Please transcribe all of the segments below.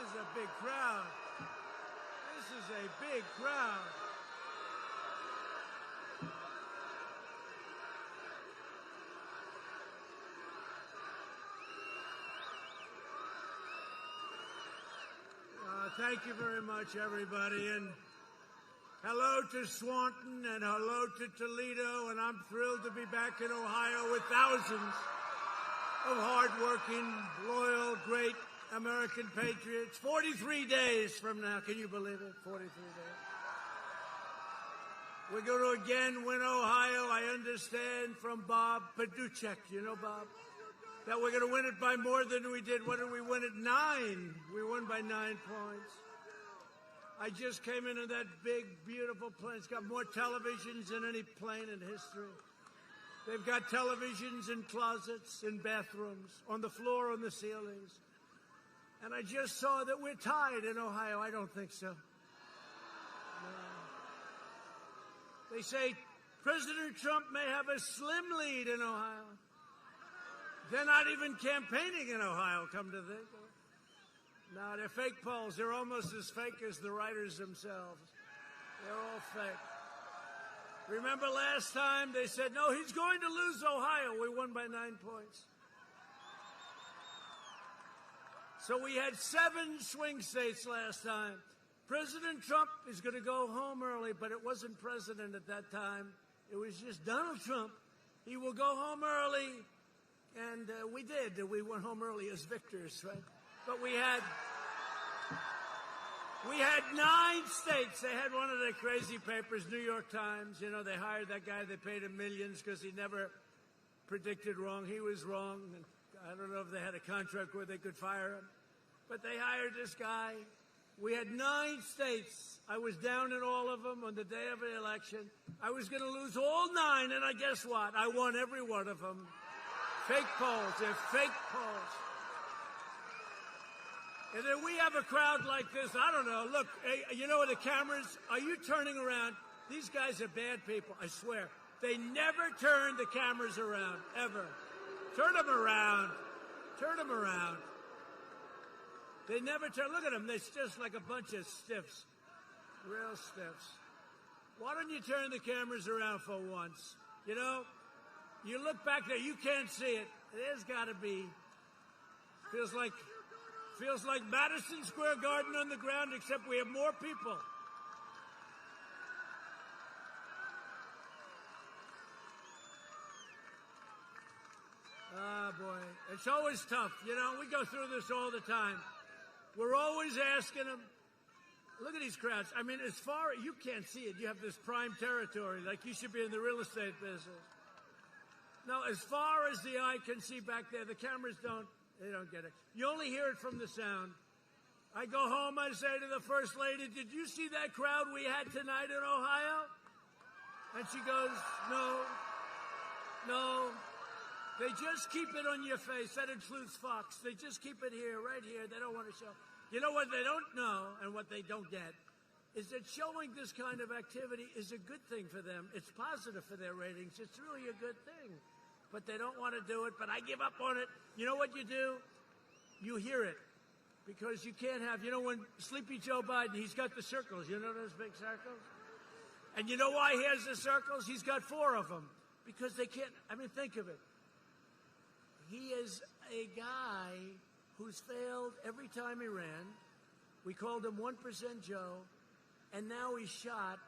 is a big crowd. This is a big crowd. Thank you very much, everybody. And hello to Swanton and hello to Toledo. And I'm thrilled to be back in Ohio with thousands of hardworking, loyal, great American patriots. 43 days from now. Can you believe it? 43 days. We're going to again win Ohio. I understand from Bob Paduchek. You know Bob? That we're going to win it by more than we did. What did we win it? 9. We won by 9 points. I just came into that big, beautiful plane. It's got more televisions than any plane in history. They've got televisions in closets, in bathrooms, on the floor, on the ceilings. And I just saw that we're tied in Ohio. I don't think so. No. They say President Trump may have a slim lead in Ohio. They're not even campaigning in Ohio, come to think of it. No, they're fake polls. They're almost as fake as the writers themselves. They're all fake. Remember last time they said, no, he's going to lose Ohio. We won by 9 points. So we had 7 swing states last time. President Trump is going to go home early, but it wasn't president at that time. It was just Donald Trump. He will go home early. And we did. We went home early as victors, right? But we had 9 states. They had one of the crazy papers, New York Times. You know, they hired that guy. They paid him millions because he never predicted wrong. He was wrong. And I don't know if they had a contract where they could fire him. But they hired this guy. We had 9 states. I was down in all of them on the day of the election. I was going to lose all 9, and I guess what? I won every one of them. Fake polls. They're fake polls. And then we have a crowd like this. I don't know. Look, hey, you know the cameras? Are you turning around? These guys are bad people, I swear. They never turn the cameras around, ever. Turn them around. Turn them around. They never turn. Look at them. They're just like a bunch of stiffs. Real stiffs. Why don't you turn the cameras around for once? You know? You look back there, you can't see it. There's got to be. Feels like Madison Square Garden on the ground, except we have more people. Ah, boy. It's always tough. You know, we go through this all the time. We're always asking them. Look at these crowds. I mean, as far as you can't see it, you have this prime territory, like you should be in the real estate business. Now, as far as the eye can see back there, the cameras don't get it. You only hear it from the sound. I go home, I say to the First Lady, did you see that crowd we had tonight in Ohio? And she goes, no. They just keep it on your face. That includes Fox. They just keep it here, right here. They don't want to show. You know what they don't know and what they don't get is that showing this kind of activity is a good thing for them. It's positive for their ratings. It's really a good thing. But they don't want to do it. But I give up on it. You know what you do? You hear it. Because you can't have, you know, when Sleepy Joe Biden, he's got the circles. You know those big circles? And you know why he has the circles? He's got 4 of them. Because they can't, I mean, think of it. He is a guy who's failed every time he ran. We called him 1% Joe. And now he's shot,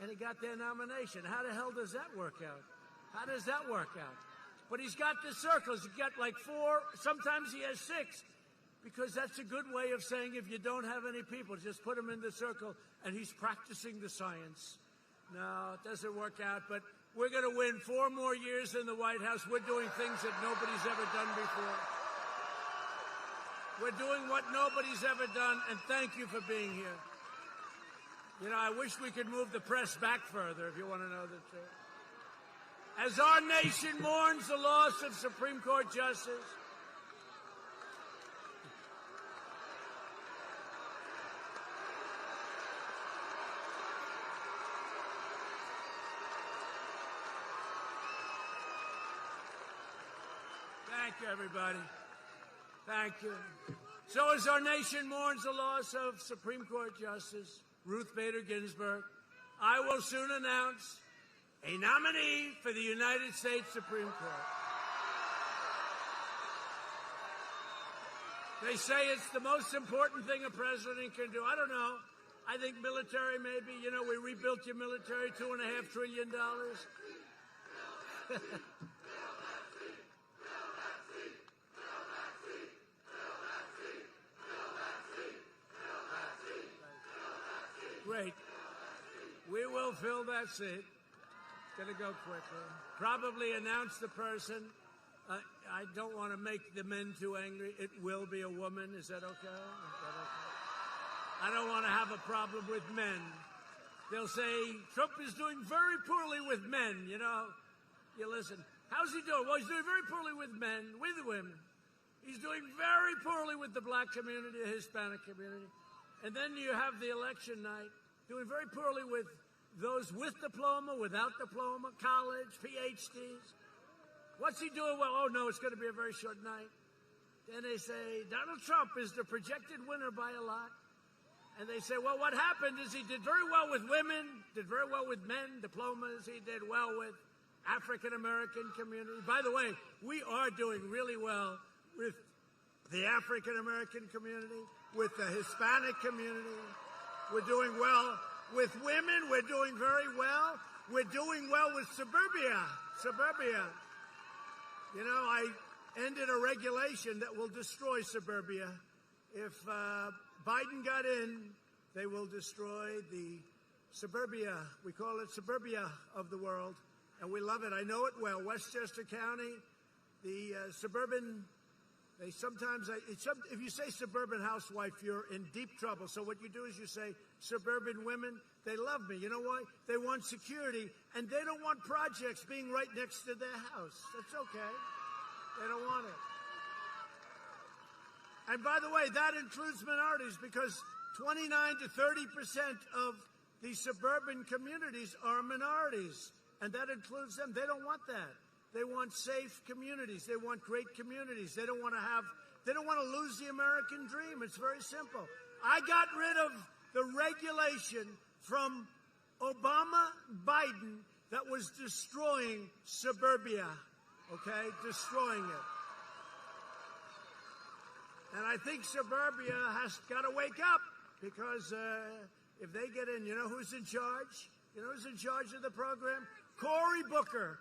and he got their nomination. How the hell does that work out? How does that work out? But he's got the circles. He's got like 4. Sometimes he has 6. Because that's a good way of saying if you don't have any people, just put them in the circle, and he's practicing the science. No, it doesn't work out, but we're going to win 4 more years in the White House. We're doing things that nobody's ever done before. We're doing what nobody's ever done, and thank you for being here. You know, I wish we could move the press back further, if you want to know the truth. As our nation mourns the loss of Supreme Court Justice, thank you, everybody. Thank you. So as our nation mourns the loss of Supreme Court Justice Ruth Bader Ginsburg, I will soon announce a nominee for the United States Supreme Court. They say it's the most important thing a president can do. I don't know. I think military, maybe. You know, we rebuilt your military, $2.5 trillion. Great. We will fill that seat. It's going to go quickly. Probably announce the person. I don't want to make the men too angry. It will be a woman. Is that okay? I don't want to have a problem with men. They'll say, Trump is doing very poorly with men, you know. You listen. How's he doing? Well, he's doing very poorly with men, with women. He's doing very poorly with the black community, the Hispanic community. And then you have the election night, doing very poorly with those with diploma, without diploma, college, PhDs. What's he doing? Well, oh, no, it's going to be a very short night. Then they say, Donald Trump is the projected winner by a lot. And they say, well, what happened is he did very well with women, did very well with men, diplomas. He did well with African-American community. By the way, we are doing really well with the African-American community, with the Hispanic community. We're doing well with women. We're doing very well. We're doing well with suburbia. You know, I ended a regulation that will destroy suburbia. If Biden got in, they will destroy the suburbia. We call it suburbia of the world, and we love it. I know it well. Westchester County, the suburban, they sometimes, if you say suburban housewife, you're in deep trouble. So what you do is you say suburban women. They love me. You know why? They want security, and they don't want projects being right next to their house. That's okay. They don't want it. And by the way, that includes minorities, because 29 to 30% of the suburban communities are minorities, and that includes them. They don't want that. They want safe communities. They want great communities. They don't want to lose the American dream. It's very simple. I got rid of the regulation from Obama-Biden that was destroying suburbia, okay? Destroying it. And I think suburbia has got to wake up, because if they get in, you know who's in charge? You know who's in charge of the program? Cory Booker.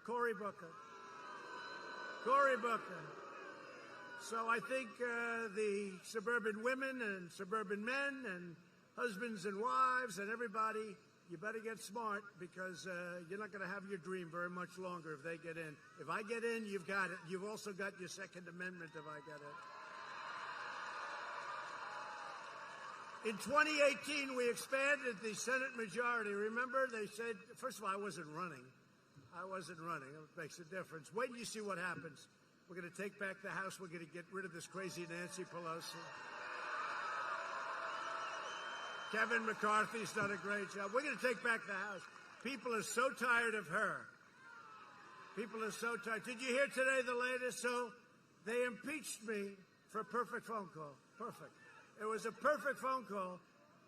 So I think the suburban women and suburban men and husbands and wives and everybody, you better get smart, because you're not going to have your dream very much longer if they get in. If I get in, you've got it. You've also got your Second Amendment if I get it. In 2018, we expanded the Senate majority. Remember, they said, first of all, I wasn't running. It makes a difference. Wait till you see what happens. We're going to take back the House. We're going to get rid of this crazy Nancy Pelosi. Kevin McCarthy's done a great job. We're going to take back the House. People are so tired of her. People are so tired. Did you hear today the latest? So they impeached me for a perfect phone call. Perfect. It was a perfect phone call.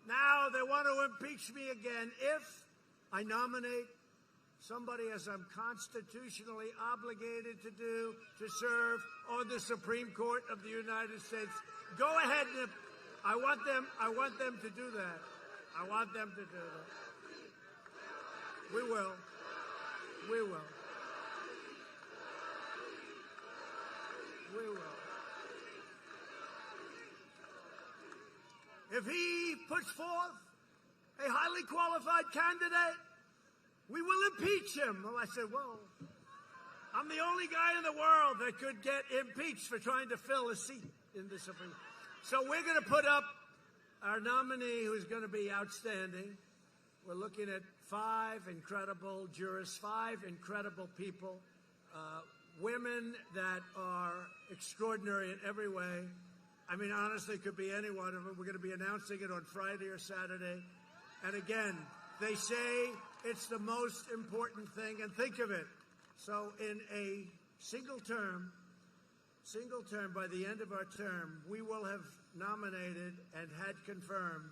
Now they want to impeach me again if I nominate somebody, as I'm constitutionally obligated to do, to serve on the Supreme Court of the United States. Go ahead, and I want them to do that. I want them to do that. We will. If he puts forth a highly qualified candidate, we will impeach him. Well, I said, well, I'm the only guy in the world that could get impeached for trying to fill a seat in the Supreme Court. So we're going to put up our nominee, who's going to be outstanding. We're looking at 5 incredible jurists, 5 incredible people, women that are extraordinary in every way. I mean, honestly, it could be any one of them. We're going to be announcing it on Friday or Saturday. And again, they say it's the most important thing. And think of it. So in a single term, single term, by the end of our term, we will have nominated and had confirmed,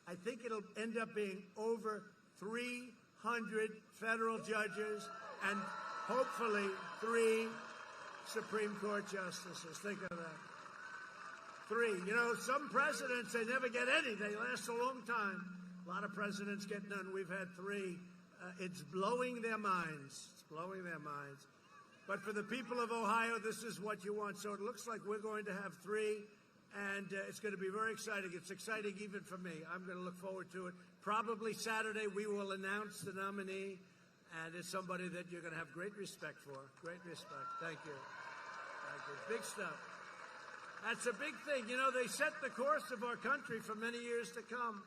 I think it'll end up being over 300 federal judges and hopefully 3 Supreme Court justices. Think of that. 3. You know, some presidents, they never get any. They last a long time. A lot of presidents get none. We've had 3. It's blowing their minds. It's blowing their minds. But for the people of Ohio, this is what you want. So it looks like we're going to have 3, and it's going to be very exciting. It's exciting even for me. I'm going to look forward to it. Probably Saturday we will announce the nominee, and it's somebody that you're going to have great respect for. Great respect. Thank you. Thank you. Big stuff. That's a big thing. You know, they set the course of our country for many years to come.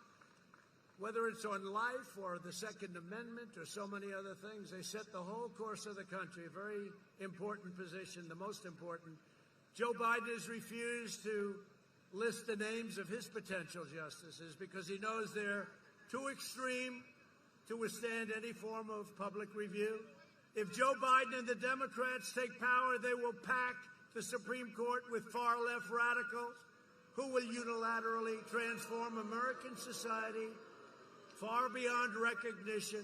Whether it's on life or the Second Amendment or so many other things, they set the whole course of the country. A very important position, the most important. Joe Biden has refused to list the names of his potential justices because he knows they're too extreme to withstand any form of public review. If Joe Biden and the Democrats take power, they will pack the Supreme Court with far-left radicals who will unilaterally transform American society far beyond recognition.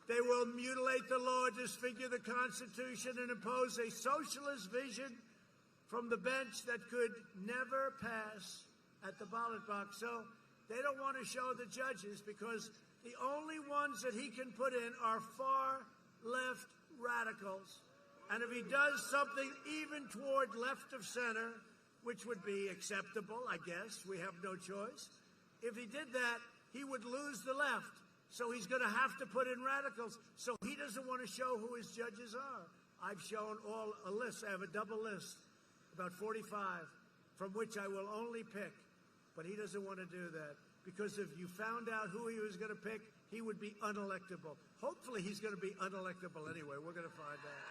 They will mutilate the law, disfigure the Constitution, and impose a socialist vision from the bench that could never pass at the ballot box. So they don't want to show the judges because the only ones that he can put in are far-left radicals. And if he does something even toward left of center, which would be acceptable, I guess, we have no choice. If he did that, he would lose the left. So he's going to have to put in radicals. So he doesn't want to show who his judges are. I've shown all a list. I have a double list, about 45, from which I will only pick. But he doesn't want to do that. Because if you found out who he was going to pick, he would be unelectable. Hopefully he's going to be unelectable anyway. We're going to find out.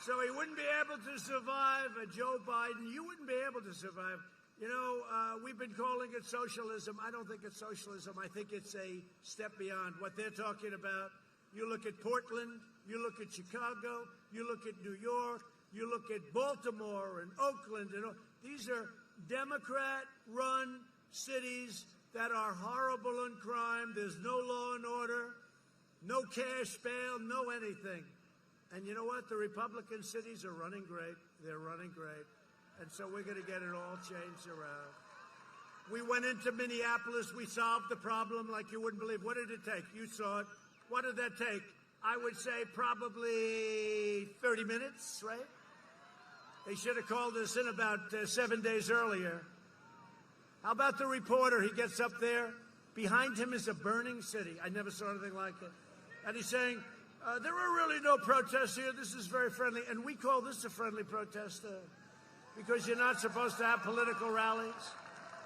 So he wouldn't be able to survive Joe Biden. You wouldn't be able to survive. You know, we've been calling it socialism. I don't think it's socialism. I think it's a step beyond what they're talking about. You look at Portland, you look at Chicago, you look at New York, you look at Baltimore and Oakland. And these are Democrat-run cities that are horrible in crime. There's no law and order, no cash bail, no anything. And you know what? The Republican cities are running great. They're running great. And so we're going to get it all changed around. We went into Minneapolis. We solved the problem like you wouldn't believe. What did it take? You saw it. What did that take? I would say probably 30 minutes, right? They should have called us in about 7 days earlier. How about the reporter? He gets up there. Behind him is a burning city. I never saw anything like it. And he's saying, there are really no protests here. This is very friendly. And we call this a friendly protest because you're not supposed to have political rallies.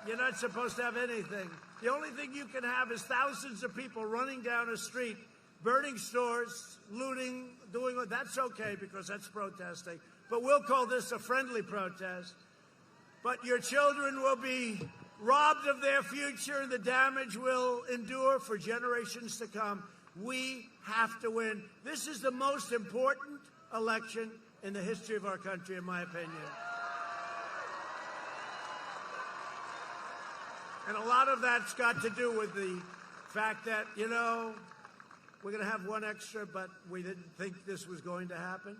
You're not supposed to have anything. The only thing you can have is thousands of people running down a street, burning stores, looting, doing what. That's okay because that's protesting. But we'll call this a friendly protest. But your children will be robbed of their future and the damage will endure for generations to come. We have to win. This is the most important election in the history of our country, in my opinion. And a lot of that's got to do with the fact that, you know, we're going to have one extra, but we didn't think this was going to happen.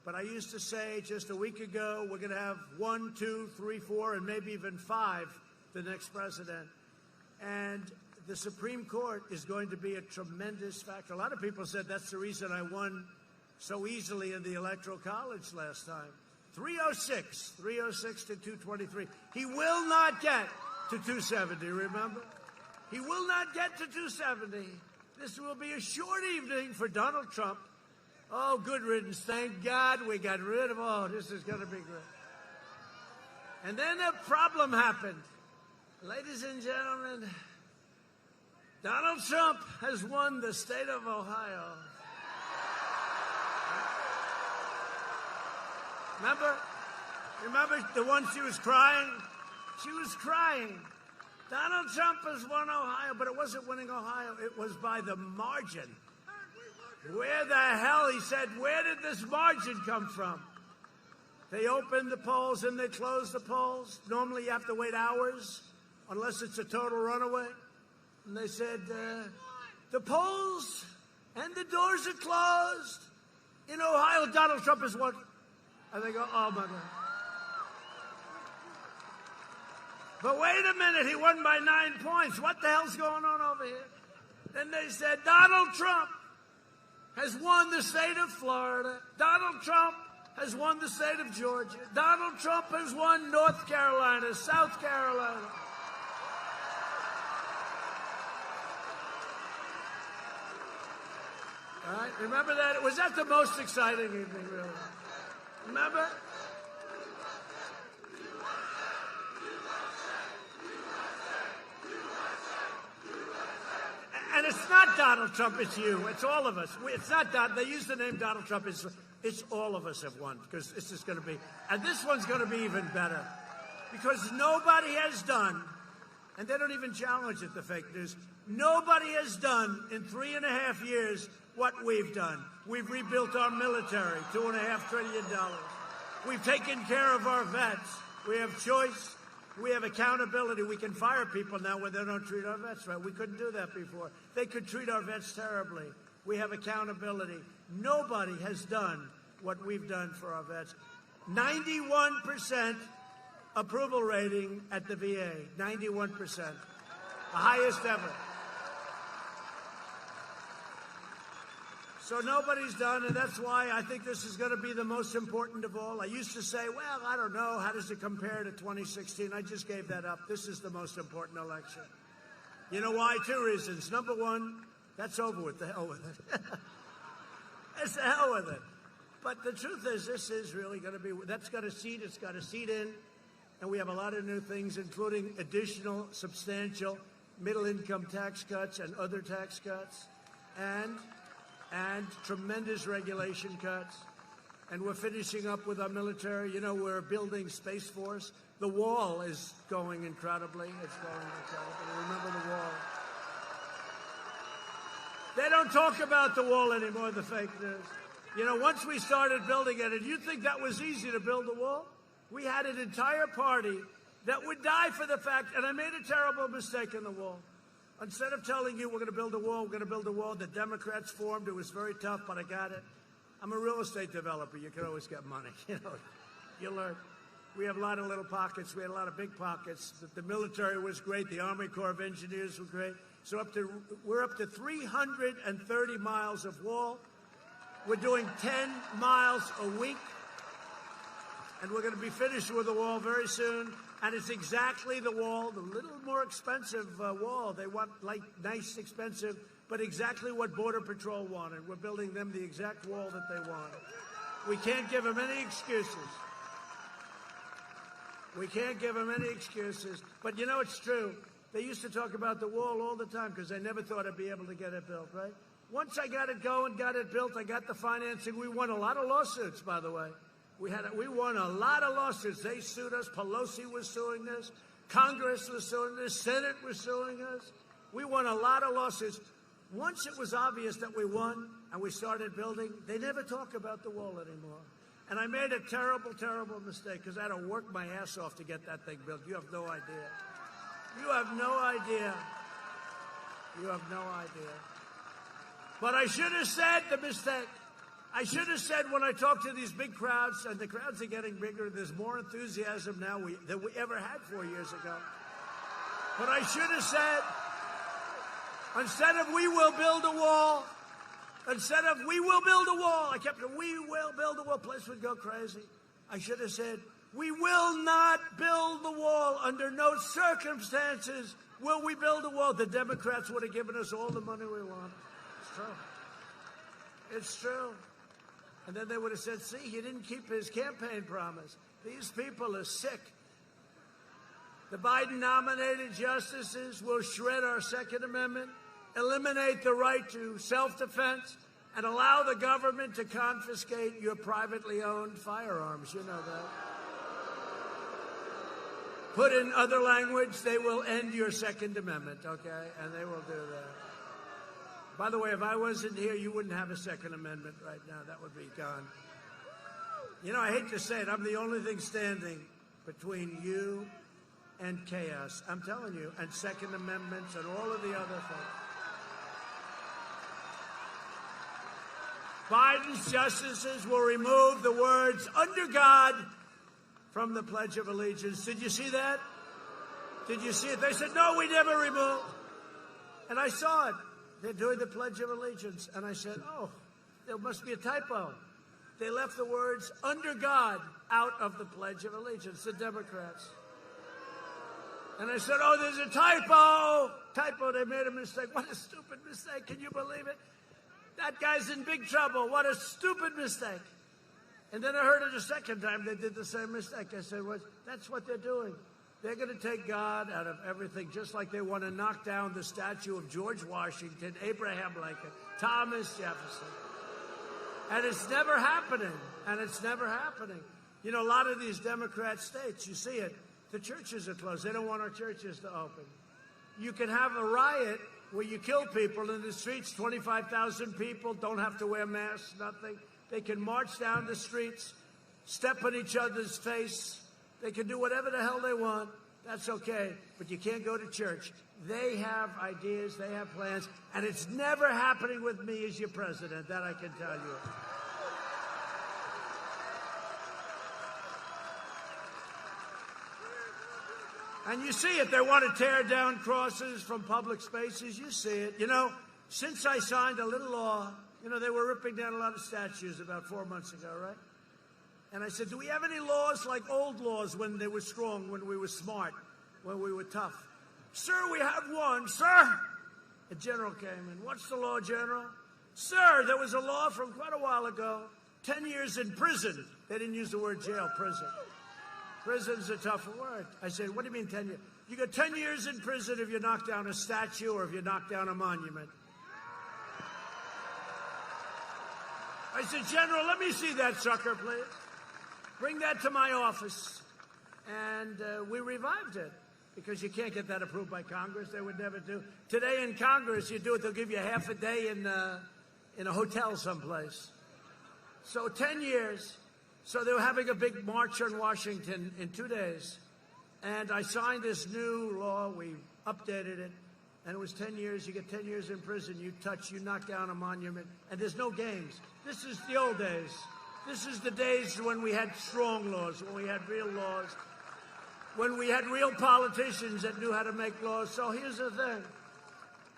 But I used to say just a week ago, we're going to have 1, 2, 3, 4, and maybe even 5 the next president. And the Supreme Court is going to be a tremendous factor. A lot of people said that's the reason I won so easily in the Electoral College last time. 306 to 223. He will not get to 270, remember? He will not get to 270. This will be a short evening for Donald Trump. Oh, good riddance. Thank God we got rid of, this is going to be great. And then a problem happened. Ladies and gentlemen, Donald Trump has won the state of Ohio. Remember the one she was crying? She was crying. Donald Trump has won Ohio, but it wasn't winning Ohio. It was by the margin. Where the hell, he said, where did this margin come from? They opened the polls and they closed the polls. Normally you have to wait hours, unless it's a total runaway. And they said, the polls and the doors are closed. In Ohio, Donald Trump has won. And they go, oh, my God. But wait a minute, he won by 9 points. What the hell's going on over here? Then they said, Donald Trump has won the state of Florida. Donald Trump has won the state of Georgia. Donald Trump has won North Carolina, South Carolina. All right, remember that? Was that the most exciting evening, really? Remember? And it's not Donald Trump, it's you. It's all of us. It's not Donald. They use the name Donald Trump. It's all of us have won, because this is going to be, and this one's going to be even better, because nobody has done, and they don't even challenge it, the fake news, nobody has done in 3.5 years what we've done. We've rebuilt our military, $2.5 trillion. We've taken care of our vets. We have choice. We have accountability. We can fire people now when they don't treat our vets right. We couldn't do that before. They could treat our vets terribly. We have accountability. Nobody has done what we've done for our vets. 91% approval rating at the VA. 91%. The highest ever. So nobody's done, and that's why I think this is going to be the most important of all. I used to say, well, I don't know, how does it compare to 2016? I just gave that up. This is the most important election. You know why? 2 reasons. Number one, that's over with. The hell with it. It's the hell with it. But the truth is, this is really going to be, that's got a seat, it's got a seat in, and we have a lot of new things, including additional substantial middle-income tax cuts and other tax cuts, and tremendous regulation cuts. And we're finishing up with our military. You know, we're building Space Force. The wall is going incredibly. It's going incredibly. Remember the wall. They don't talk about the wall anymore, the fake news. You know, once we started building it, and you'd think that was easy to build the wall? We had an entire party that would die for the fact, and I made a terrible mistake in the wall. Instead of telling you we're going to build a wall, we're going to build a wall, the Democrats formed. It was very tough, but I got it. I'm a real estate developer. You can always get money. You know, you learn. We have a lot of little pockets. We had a lot of big pockets. The military was great. The Army Corps of Engineers were great. So we're up to 330 miles of wall. We're doing 10 miles a week. And we're going to be finished with the wall very soon. And it's exactly the wall, the little more expensive wall. They want, like, nice, expensive, but exactly what Border Patrol wanted. We're building them the exact wall that they wanted. We can't give them any excuses. We can't give them any excuses. But you know, it's true. They used to talk about the wall all the time because they never thought I'd be able to get it built, right? Once I got it going, got it built, I got the financing. We won a lot of lawsuits, by the way. We won a lot of lawsuits. They sued us. Pelosi was suing us. Congress was suing us. Senate was suing us. We won a lot of lawsuits. Once it was obvious that we won and we started building, they never talk about the wall anymore. And I made a terrible, terrible mistake because I had to work my ass off to get that thing built. You have no idea. You have no idea. You have no idea. But I should have said the mistake. I should have said when I talk to these big crowds, and the crowds are getting bigger, there's more enthusiasm now than we ever had 4 years ago. But I should have said, instead of we will build a wall, instead of we will build a wall, I kept saying, we will build a wall. Place would go crazy. I should have said, we will not build the wall. Under no circumstances will we build a wall. The Democrats would have given us all the money we want. It's true. It's true. And then they would have said, see, he didn't keep his campaign promise. These people are sick. The Biden-nominated justices will shred our Second Amendment, eliminate the right to self-defense, and allow the government to confiscate your privately owned firearms. You know that. Put in other language, they will end your Second Amendment, okay? And they will do that. By the way, if I wasn't here, you wouldn't have a Second Amendment right now. That would be gone. You know, I hate to say it, I'm the only thing standing between you and chaos. I'm telling you, and Second Amendments and all of the other things. Biden's justices will remove the words "under God" from the Pledge of Allegiance. Did you see that? Did you see it? They said, no, we never removed. And I saw it. They're doing the Pledge of Allegiance. And I said, oh, there must be a typo. They left the words "under God" out of the Pledge of Allegiance, the Democrats. And I said, oh, there's a typo. Typo, they made a mistake. What a stupid mistake. Can you believe it? That guy's in big trouble. What a stupid mistake. And then I heard it a second time. They did the same mistake. I said, well, that's what they're doing. They're going to take God out of everything, just like they want to knock down the statue of George Washington, Abraham Lincoln, Thomas Jefferson. And it's never happening. And it's never happening. You know, a lot of these Democrat states, you see it, the churches are closed. They don't want our churches to open. You can have a riot where you kill people in the streets, 25,000 people, don't have to wear masks, nothing. They can march down the streets, step on each other's face. They can do whatever the hell they want. That's okay. But you can't go to church. They have ideas. They have plans. And it's never happening with me as your president. That I can tell you. And you see it. They want to tear down crosses from public spaces. You see it. You know, since I signed a little law, you know, they were ripping down a lot of statues about 4 months ago, right? And I said, do we have any laws like old laws when they were strong, when we were smart, when we were tough? Sir, we have one. Sir! A general came in. What's the law, General? Sir, there was a law from quite a while ago, 10 years in prison. They didn't use the word jail, prison. Prison's a tougher word. I said, what do you mean 10 years? You got 10 years in prison if you knock down a statue or if you knock down a monument. I said, General, let me see that sucker, please. Bring that to my office. And we revived it because you can't get that approved by Congress. They would never do. Today in Congress, you do it, they'll give you half a day in a hotel someplace. So 10 years. So they were having a big march on Washington in 2 days. And I signed this new law. We updated it. And it was 10 years. You get 10 years in prison. You knock down a monument. And there's no games. This is the old days. This is the days when we had strong laws, when we had real laws, when we had real politicians that knew how to make laws. So here's the thing.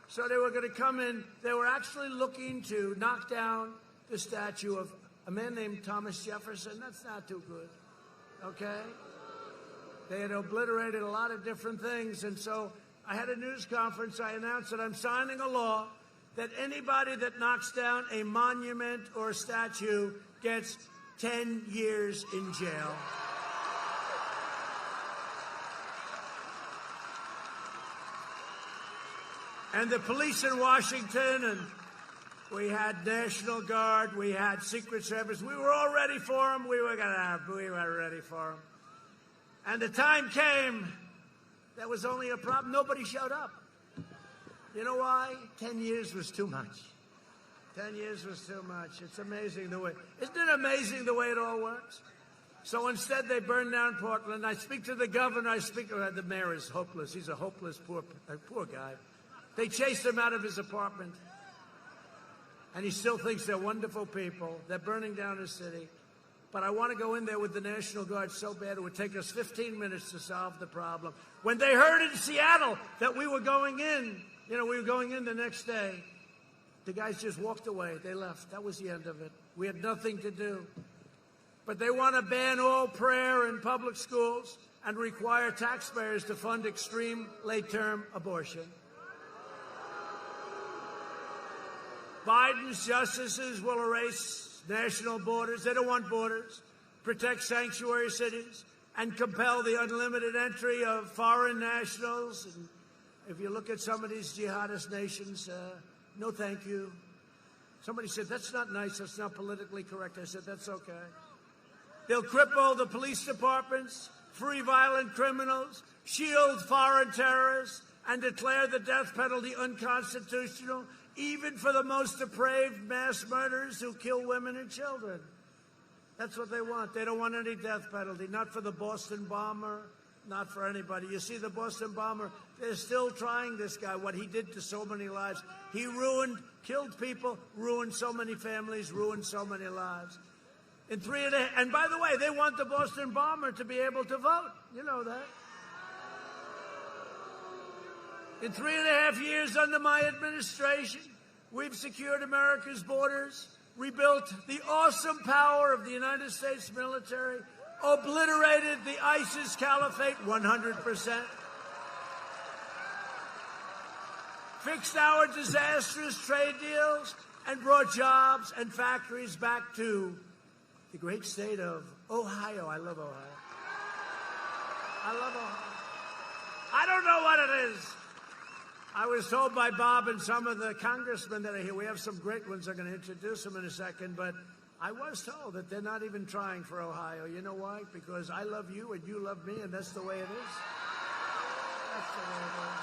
So they were going to come in. They were actually looking to knock down the statue of a man named Thomas Jefferson. That's not too good, okay? They had obliterated a lot of different things. And so I had a news conference. I announced that I'm signing a law that anybody that knocks down a monument or a statue gets 10 years in jail. And the police in Washington, and we had National Guard, we had Secret Service. We were all ready for them. We were ready for them. And the time came, there was only a problem. Nobody showed up. You know why? 10 years was too much. 10 years was too much. It's amazing the way. Isn't it amazing the way it all works? So instead, they burned down Portland. I speak to the governor. The mayor is hopeless. He's a hopeless, poor guy. They chased him out of his apartment. And he still thinks they're wonderful people. They're burning down his city. But I want to go in there with the National Guard so bad it would take us 15 minutes to solve the problem. When they heard in Seattle that we were going in, we were going in the next day, the guys just walked away. They left. That was the end of it. We had nothing to do. But they want to ban all prayer in public schools and require taxpayers to fund extreme late-term abortion. Biden's justices will erase national borders. They don't want borders. Protect sanctuary cities and compel the unlimited entry of foreign nationals. And if you look at some of these jihadist nations, no thank you. Somebody said, that's not nice. That's not politically correct. I said, that's okay. They'll cripple the police departments, free violent criminals, shield foreign terrorists, and declare the death penalty unconstitutional. even for the most depraved mass murderers who kill women and children. That's what they want. They don't want any death penalty, not for the Boston bomber, not for anybody. You see, the Boston bomber, they're still trying this guy, what he did to so many lives. He killed people, ruined so many families, ruined so many lives. And by the way, they want the Boston bomber to be able to vote. You know that. In 3.5 years under my administration, we've secured America's borders, rebuilt the awesome power of the United States military, obliterated the ISIS caliphate 100%, fixed our disastrous trade deals, and brought jobs and factories back to the great state of Ohio. I love Ohio. I love Ohio. I don't know what it is. I was told by Bob and some of the congressmen that are here, we have some great ones, I'm going to introduce them in a second, but I was told that they're not even trying for Ohio. You know why? Because I love you and you love me, and that's the way it is. That's the way it is.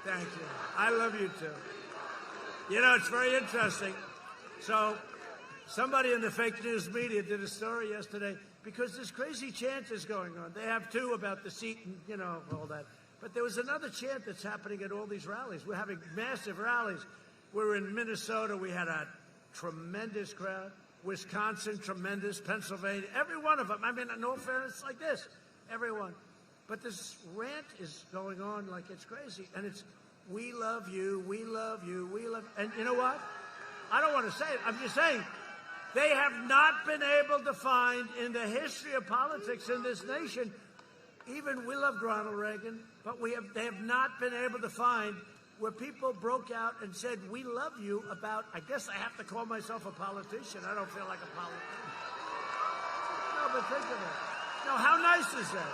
Thank you. I love you too. You know, it's very interesting. So, somebody in the fake news media did a story yesterday because this crazy chant is going on. They have two about the seat and, you know, all that. But there was another chant that's happening at all these rallies. We're having massive rallies. We're in Minnesota. We had a tremendous crowd. Wisconsin, tremendous. Pennsylvania, every one of them. I mean, no fairness, like this, everyone. But this rant is going on like it's crazy. And it's, we love you, we love you, we love you. And you know what? I don't want to say it. I'm just saying, they have not been able to find in the history of politics in this nation, even we loved Ronald Reagan, but they have not been able to find where people broke out and said, we love you about, I guess I have to call myself a politician. I don't feel like a politician. No, but think of it. No, how nice is that?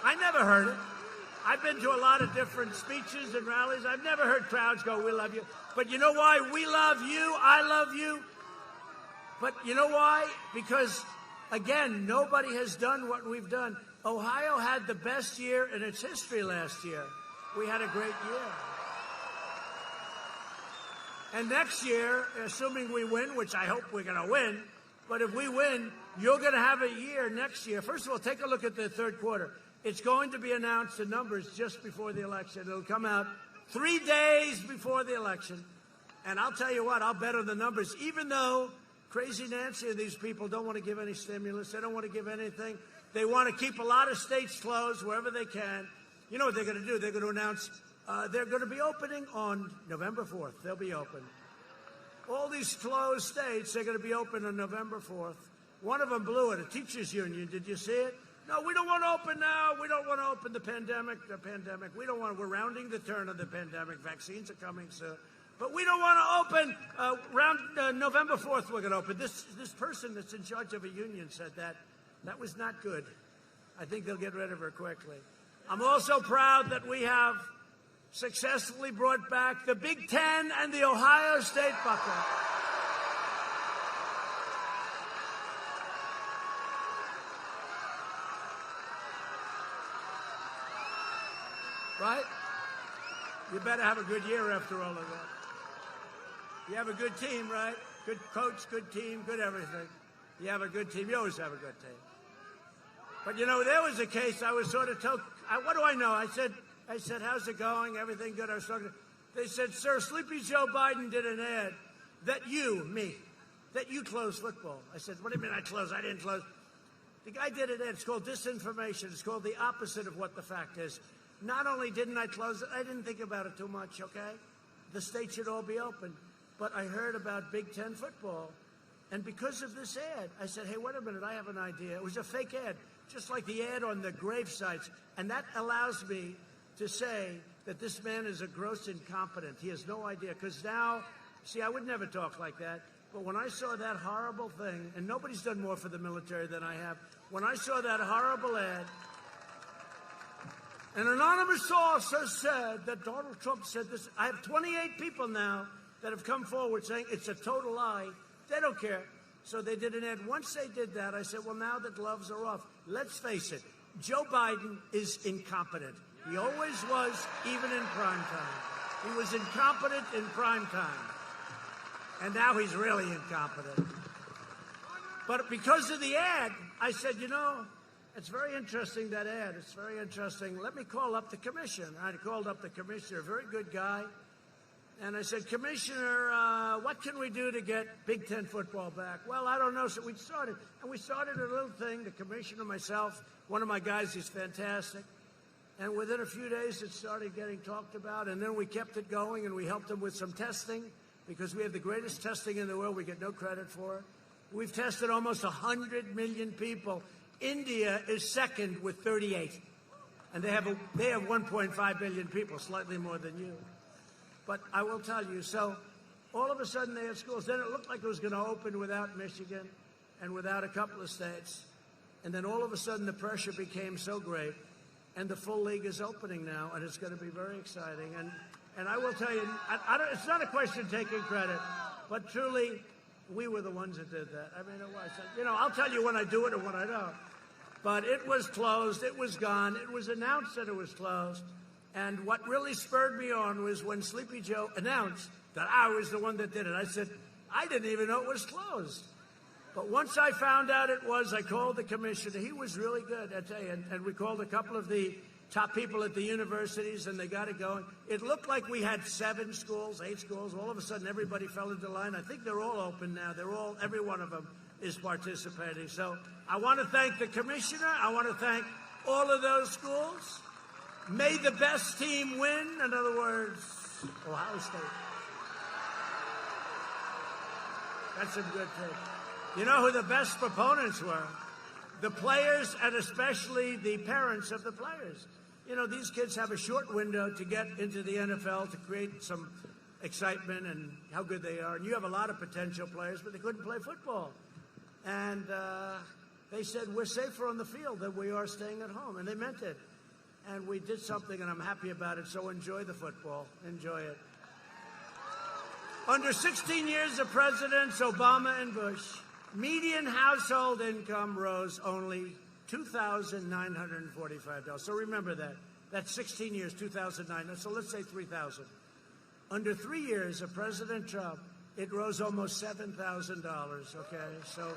I never heard it. I've been to a lot of different speeches and rallies. I've never heard crowds go, we love you. But you know why? We love you. I love you. But you know why? Because, again, nobody has done what we've done. Ohio had the best year in its history last year. We had a great year. And next year, assuming we win, which I hope we're going to win, but if we win, you're going to have a year next year. First of all, take a look at the third quarter. It's going to be announced, the numbers, just before the election. It'll come out 3 days before the election. And I'll tell you what, I'll bet on the numbers, even though Crazy Nancy and these people don't want to give any stimulus. They don't want to give anything. They want to keep a lot of states closed wherever they can. You know what they're going to do? They're going to announce they're going to be opening on November 4th. They'll be open. All these closed states, they're going to be open on November 4th. One of them blew it, a teachers union. Did you see it? No, we don't want to open now. We don't want to open the pandemic. We don't want to. We're rounding the turn of the pandemic. Vaccines are coming soon. But we don't want to open around November 4th. We're going to open. This person that's in charge of a union said that. That was not good. I think they'll get rid of her quickly. I'm also proud that we have successfully brought back the Big Ten and the Ohio State Buckle. Right? You better have a good year after all of that. You have a good team, right? Good coach, good team, good everything. You have a good team. You always have a good team. But, you know, there was a case I was sort of told, what do I know? I said, how's it going? Everything good? I was talking. They said, sir, Sleepy Joe Biden did an ad that you closed football. I said, what do you mean I closed? I didn't close. The guy did an ad. It's called disinformation. It's called the opposite of what the fact is. Not only didn't I close it, I didn't think about it too much, okay? The state should all be open. But I heard about Big Ten football. And because of this ad, I said, hey, wait a minute, I have an idea. It was a fake ad, just like the ad on the grave sites. And that allows me to say that this man is a gross incompetent. He has no idea. Because now, see, I would never talk like that. But when I saw that horrible thing, and nobody's done more for the military than I have, when I saw that horrible ad, an anonymous source has said that Donald Trump said this. I have 28 people now that have come forward saying it's a total lie. They don't care. So they did an ad. Once they did that, I said, well, now the gloves are off. Let's face it, Joe Biden is incompetent. He always was, even in prime time. He was incompetent in prime time. And now he's really incompetent. But because of the ad, I said, you know, it's very interesting, that ad. It's very interesting. Let me call up the commissioner. I called up the commissioner, a very good guy. And I said, Commissioner, what can we do to get Big Ten football back? Well, I don't know. So we started. And we started a little thing, the commissioner, myself, one of my guys, he's fantastic. And within a few days, it started getting talked about. And then we kept it going, and we helped them with some testing, because we have the greatest testing in the world. We get no credit for it. We've tested almost 100 million people. India is second with 38. And they have 1.5 billion people, slightly more than you. But I will tell you, so all of a sudden they had schools. Then it looked like it was going to open without Michigan and without a couple of states. And then all of a sudden the pressure became so great. And the full league is opening now, and it's going to be very exciting. And I will tell you, it's not a question of taking credit, but truly, we were the ones that did that. I mean, it was. You know, I'll tell you when I do it and when I don't. But it was closed. It was gone. It was announced that it was closed. And what really spurred me on was when Sleepy Joe announced that I was the one that did it. I said, I didn't even know it was closed. But once I found out it was, I called the commissioner. He was really good, I tell you. And we called a couple of the top people at the universities, and they got it going. It looked like we had 7 schools, 8 schools. All of a sudden, everybody fell into line. I think they're all open now. Every one of them is participating. So I want to thank the commissioner. I want to thank all of those schools. May the best team win. In other words, Ohio State. That's some good thing. You know who the best proponents were? The players, and especially the parents of the players. You know, these kids have a short window to get into the NFL to create some excitement and how good they are. And you have a lot of potential players, but they couldn't play football. And they said, we're safer on the field than we are staying at home. And they meant it. And we did something, and I'm happy about it. So enjoy the football. Enjoy it. Under 16 years of Presidents Obama and Bush, median household income rose only $2,945. So remember that. That's 16 years, 2009. So let's say 3,000. Under 3 years of President Trump, it rose almost $7,000. Okay, so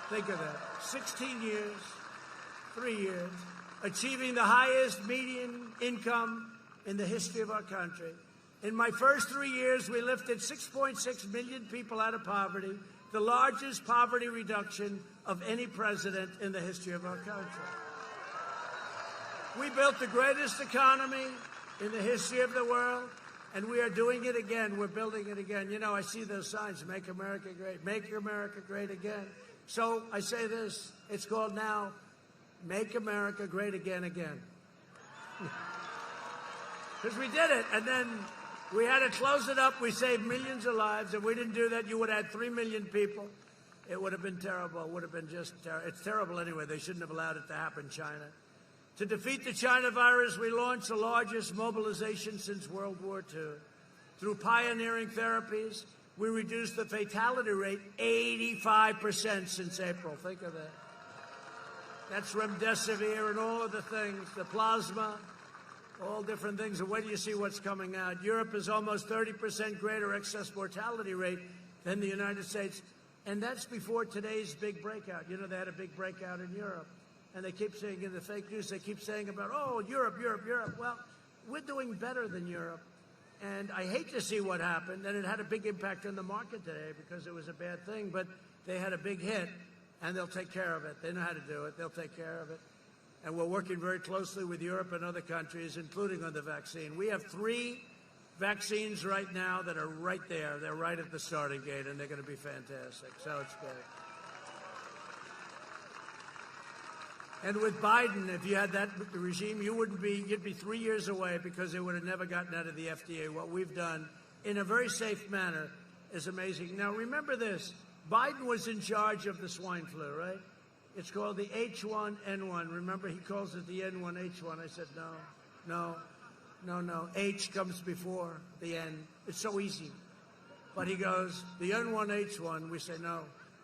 think of that. 16 years, 3 years, achieving the highest median income in the history of our country. In my first 3 years, we lifted 6.6 million people out of poverty, the largest poverty reduction of any president in the history of our country. We built the greatest economy in the history of the world, and we are doing it again. We're building it again. You know, I see those signs, Make America Great, Make America Great Again. So I say this, it's called now, Make America Great Again, again. Because we did it, and then we had to close it up. We saved millions of lives. If we didn't do that, you would have had 3 million people. It would have been terrible. It would have been just terrible. It's terrible anyway. They shouldn't have allowed it to happen in China. To defeat the China virus, we launched the largest mobilization since World War II. Through pioneering therapies, we reduced the fatality rate 85% since April. Think of that. That's remdesivir and all of the things, the plasma, all different things. And wait till you see what's coming out. Europe is almost 30% greater excess mortality rate than the United States. And that's before today's big breakout. You know, they had a big breakout in Europe. And they keep saying in the fake news, they keep saying about, oh, Europe, Europe, Europe. Well, we're doing better than Europe. And I hate to see what happened. And it had a big impact on the market today because it was a bad thing. But they had a big hit, and they'll take care of it. They know how to do it. They'll take care of it. And we're working very closely with Europe and other countries, including on the vaccine. We have 3 vaccines right now that are right there. They're right at the starting gate, and they're going to be fantastic. So it's great. And with Biden, if you had that regime, you'd be 3 years away because it would have never gotten out of the FDA. What we've done in a very safe manner is amazing. Now, remember this. Biden was in charge of the swine flu, right? It's called the H1N1. Remember, he calls it the N1H1. I said, no. H comes before the N. It's so easy. But he goes, the N1H1, we say no.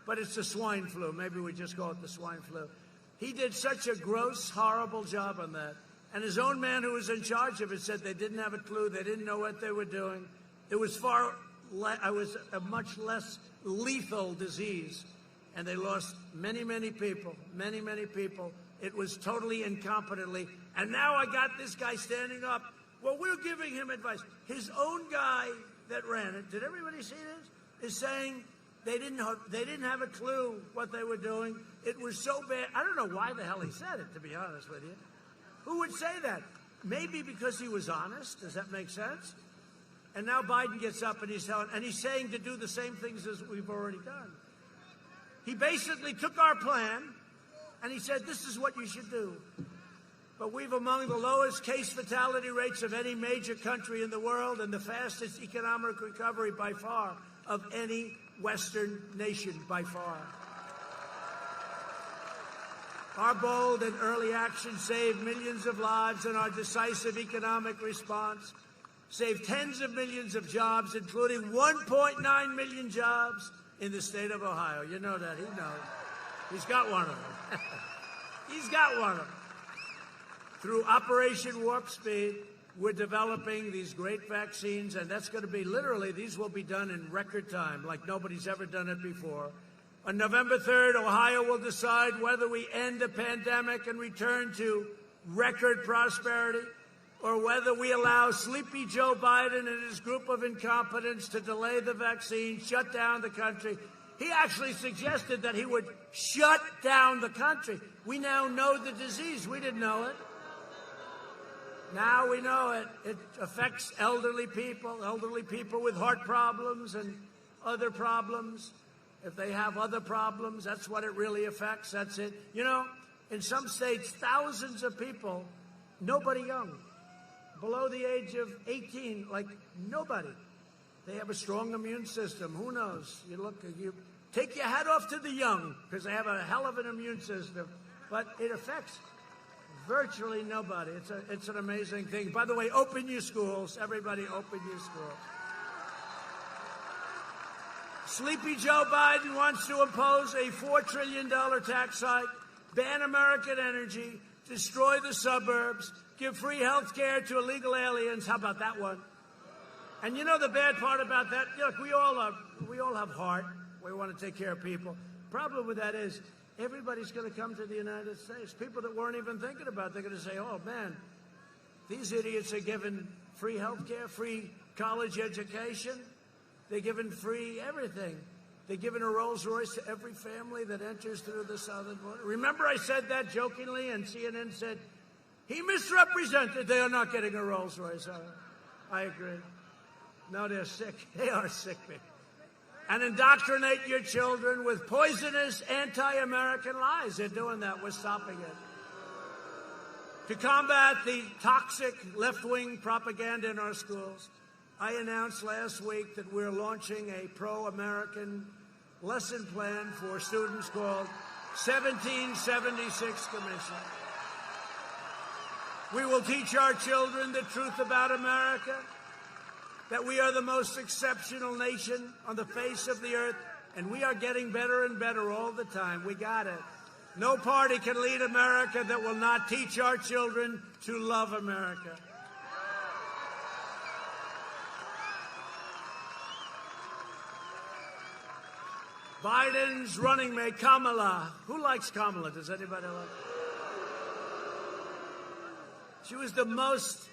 But it's the swine flu. Maybe we just call it the swine flu. He did such a gross, horrible job on that. And his own man who was in charge of it said they didn't have a clue. They didn't know what they were doing. It was a much less lethal disease. And they lost many, many people, many, many people. It was totally incompetently. And now I got this guy standing up. Well, we're giving him advice. His own guy that ran it, did everybody see this? Is saying they didn't have a clue what they were doing. It was so bad. I don't know why the hell he said it, to be honest with you. Who would say that? Maybe because he was honest. Does that make sense? And now Biden gets up and he's saying to do the same things as we've already done. He basically took our plan and he said, this is what you should do. But we've among the lowest case fatality rates of any major country in the world and the fastest economic recovery by far of any Western nation by far. Our bold and early action saved millions of lives, and our decisive economic response saved tens of millions of jobs, including 1.9 million jobs in the state of Ohio. You know that. He knows. He's got one of them. He's got one of them. Through Operation Warp Speed, we're developing these great vaccines, and that's going to be literally, these will be done in record time, like nobody's ever done it before. On November 3rd, Ohio will decide whether we end the pandemic and return to record prosperity, or whether we allow sleepy Joe Biden and his group of incompetents to delay the vaccine, shut down the country. He actually suggested that he would shut down the country. We now know the disease. We didn't know it. Now we know it. It affects elderly people with heart problems and other problems. If they have other problems, that's what it really affects. That's it. You know, in some states, thousands of people, nobody young, below the age of 18, like nobody. They have a strong immune system. Who knows? You take your hat off to the young because they have a hell of an immune system. But it affects virtually nobody. It's an amazing thing. By the way, open your schools. Everybody open your schools. Sleepy Joe Biden wants to impose a $4 trillion tax hike, ban American energy, destroy the suburbs, give free health care to illegal aliens. How about that one? And you know the bad part about that? Look, we all have heart. We want to take care of people. Problem with that is everybody's going to come to the United States. People that weren't even thinking about it, they're going to say, oh, man, these idiots are given free health care, free college education. They're given free everything. They're giving a Rolls Royce to every family that enters through the southern border. Remember I said that jokingly, and CNN said, he misrepresented. They are not getting a Rolls Royce. I agree. No, they're sick. They are sick people. And indoctrinate your children with poisonous anti-American lies. They're doing that. We're stopping it. To combat the toxic left-wing propaganda in our schools, I announced last week that we're launching a pro-American lesson plan for students called 1776 Commission. We will teach our children the truth about America, that we are the most exceptional nation on the face of the earth, and we are getting better and better all the time. We got it. No party can lead America that will not teach our children to love America. Biden's running mate, Kamala. Who likes Kamala? Does anybody like her? She was the most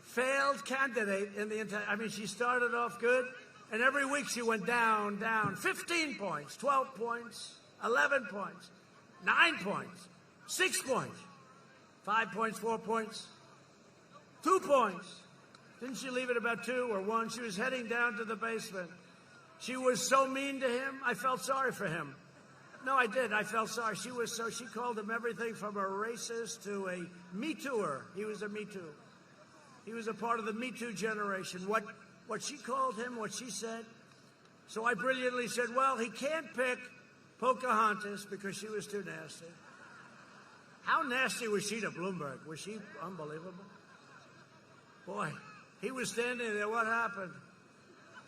failed candidate in the entire... I mean, she started off good, and every week she went down, 15 points, 12 points, 11 points, 9 points, 6 points, 5 points, 4 points, 2 points. Didn't she leave it about 2 or 1? She was heading down to the basement. She was so mean to him, I felt sorry for him. No, I did. I felt sorry. She called him everything from a racist to a Me Tooer. He was a Me Too. He was a part of the Me Too generation. What she called him, what she said. So I brilliantly said, well, he can't pick Pocahontas because she was too nasty. How nasty was she to Bloomberg? Was she unbelievable? Boy, he was standing there. What happened?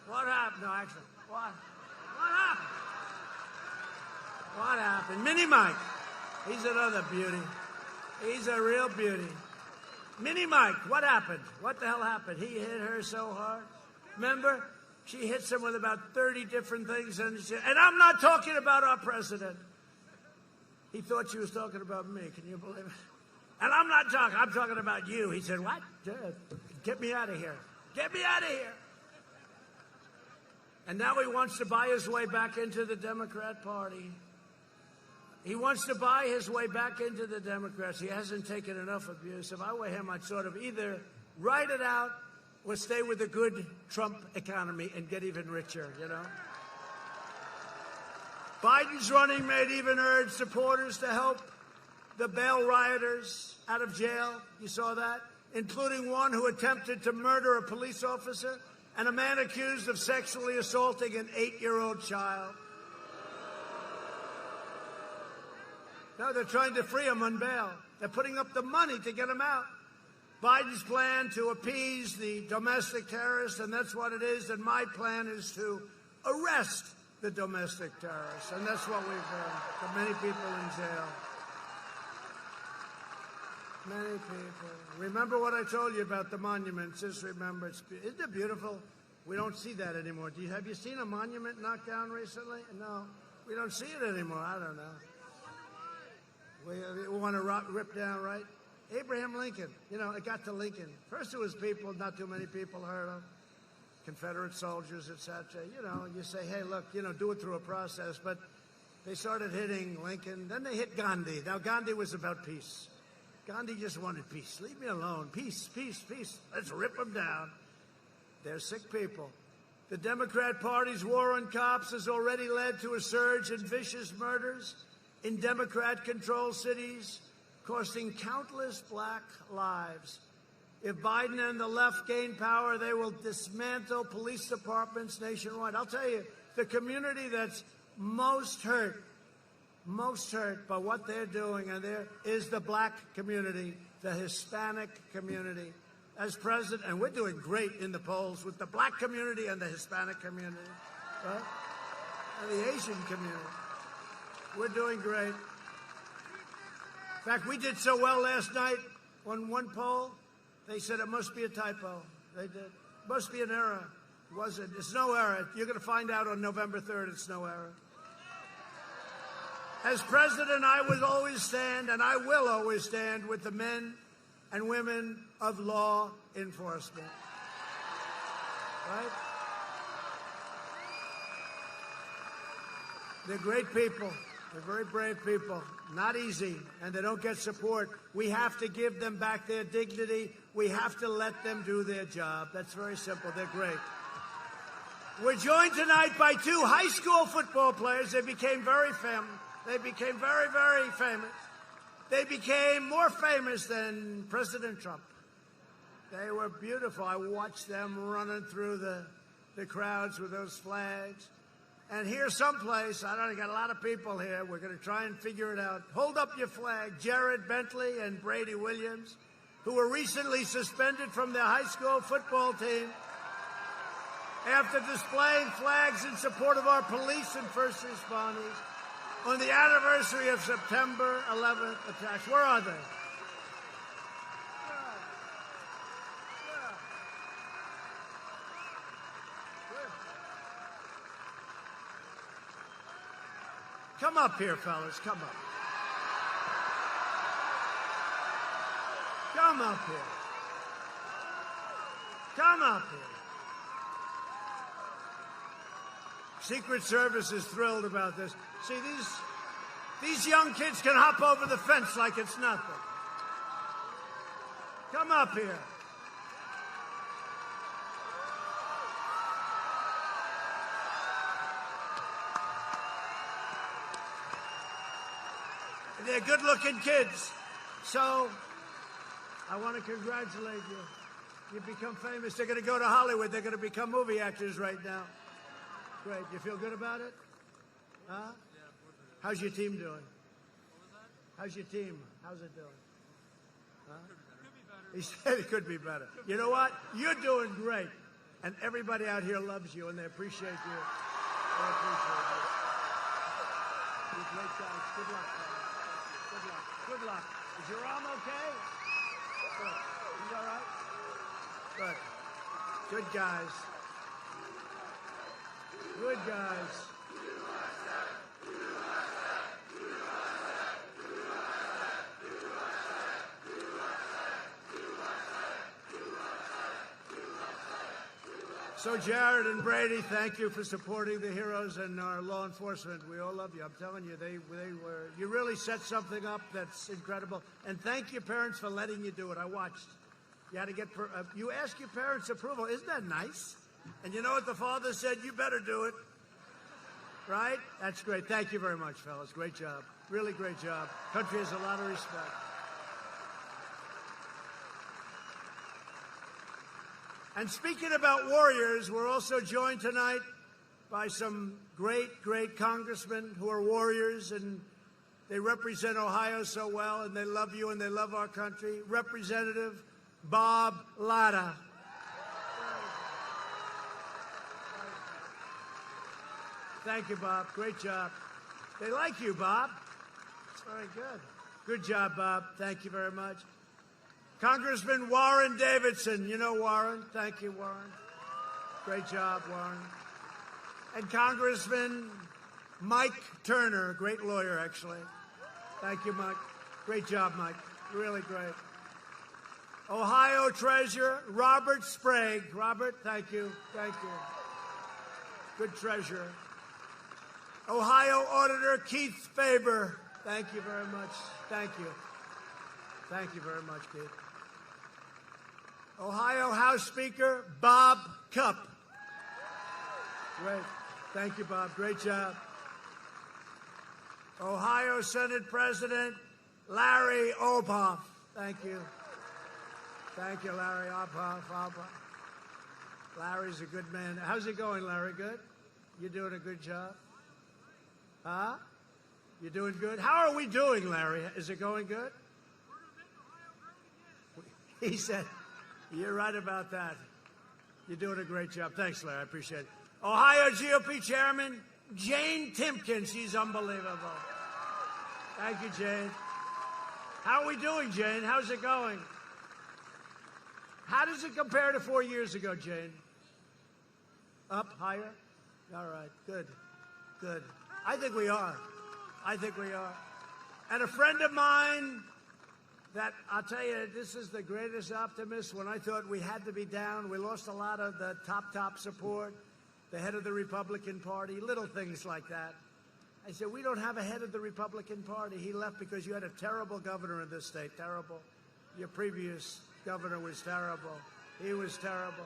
What happened? No, actually, what happened? What happened? Mini Mike. He's another beauty. He's a real beauty. Mini Mike, what happened? What the hell happened? He hit her so hard. Remember? She hits him with about 30 different things. And I'm not talking about our president. He thought she was talking about me. Can you believe it? And I'm not talking. I'm talking about you. He said, what? Get me out of here. Get me out of here. And now he wants to buy his way back into the Democrat Party. He wants to buy his way back into the Democrats. He hasn't taken enough abuse. If I were him, I'd sort of either write it out or stay with the good Trump economy and get even richer, you know? Biden's running mate even urged supporters to help the bail rioters out of jail. You saw that? Including one who attempted to murder a police officer and a man accused of sexually assaulting an 8-year-old child. No, they're trying to free him on bail. They're putting up the money to get him out. Biden's plan to appease the domestic terrorists, and that's what it is. And my plan is to arrest the domestic terrorists, and that's what we've done. Got many people in jail. Many people. Remember what I told you about the monuments. Just remember, isn't it beautiful? We don't see that anymore. Have you seen a monument knocked down recently? No, we don't see it anymore. I don't know. We want to rip down, right? Abraham Lincoln. You know, it got to Lincoln. First it was people, not too many people heard of. Confederate soldiers, etc. You know, you say, hey, look, you know, do it through a process. But they started hitting Lincoln. Then they hit Gandhi. Now, Gandhi was about peace. Gandhi just wanted peace. Leave me alone. Peace, peace, peace. Let's rip them down. They're sick people. The Democrat Party's war on cops has already led to a surge in vicious murders in Democrat-controlled cities, costing countless black lives. If Biden and the left gain power, they will dismantle police departments nationwide. I'll tell you, the community that's most hurt by what they're doing, and there is the black community, the Hispanic community. As president, and we're doing great in the polls with the black community and the Hispanic community, right? And the Asian community. We're doing great. In fact, we did so well last night on one poll, they said it must be a typo. They did. It must be an error. It wasn't. It's no error. You're going to find out on November 3rd it's no error. As president, I will always stand, and I will always stand with the men and women of law enforcement. Right? They're great people. They're very brave people. Not easy, and they don't get support. We have to give them back their dignity. We have to let them do their job. That's very simple. They're great. We're joined tonight by two high school football players. They became very famous. They became very, very famous. They became more famous than President Trump. They were beautiful. I watched them running through the crowds with those flags. And here someplace, I don't know, got a lot of people here. We're going to try and figure it out. Hold up your flag. Jared Bentley and Brady Williams, who were recently suspended from their high school football team after displaying flags in support of our police and first responders on the anniversary of September 11th attacks. Where are they? Come up here, fellas. Come up. Come up here. Come up here. Secret Service is thrilled about this. See, these young kids can hop over the fence like it's nothing. Come up here. They're good-looking kids. So I want to congratulate you. You've become famous. They're going to go to Hollywood. They're going to become movie actors right now. Great. You feel good about it? Huh? How's your team doing? How's your team? How's it doing? Huh? He said it could be better. You know what? You're doing great. And everybody out here loves you, and they appreciate you. They appreciate you. You're great guys. Good luck, man. Good luck. Good luck. Is your arm okay? Good. He's all right? Good. Good guys. Good guys. So Jared and Brady, thank you for supporting the heroes and our law enforcement. We all love you. I'm telling you, you really set something up that's incredible. And thank your parents for letting you do it. I watched. You had to get, you ask your parents' approval. Isn't that nice? And you know what the father said? You better do it. Right? That's great. Thank you very much, fellas. Great job. Really great job. Country has a lot of respect. And speaking about warriors, we're also joined tonight by some great, great congressmen who are warriors, and they represent Ohio so well, and they love you, and they love our country. Representative Bob Latta. Thank you, Bob. Great job. They like you, Bob. It's very good. Good job, Bob. Thank you very much. Congressman Warren Davidson. You know Warren. Thank you, Warren. Great job, Warren. And Congressman Mike Turner, great lawyer, actually. Thank you, Mike. Great job, Mike. Really great. Ohio Treasurer Robert Sprague. Robert, thank you. Thank you. Good treasurer. Ohio Auditor Keith Faber. Thank you very much. Thank you. Thank you very much, Keith. Ohio House Speaker Bob Cupp. Great. Thank you, Bob. Great job. Ohio Senate President Larry Obhoff. Thank you. Thank you, Larry Obhoff. Larry's a good man. How's it going, Larry? Good? You doing a good job? Huh? You doing good? How are we doing, Larry? Is it going good? He said, you're right about that. You're doing a great job. Thanks, Larry. I appreciate it. Ohio GOP Chairman Jane Timken. She's unbelievable. Thank you, Jane. How are we doing, Jane? How's it going? How does it compare to 4 years ago, Jane? Up, higher? All right, good, good. I think we are. I think we are. And a friend of mine that, I'll tell you, this is the greatest optimist. When I thought we had to be down, we lost a lot of the top support, the head of the Republican Party, little things like that. I said, we don't have a head of the Republican Party. He left because you had a terrible governor in this state, terrible. Your previous governor was terrible. He was terrible.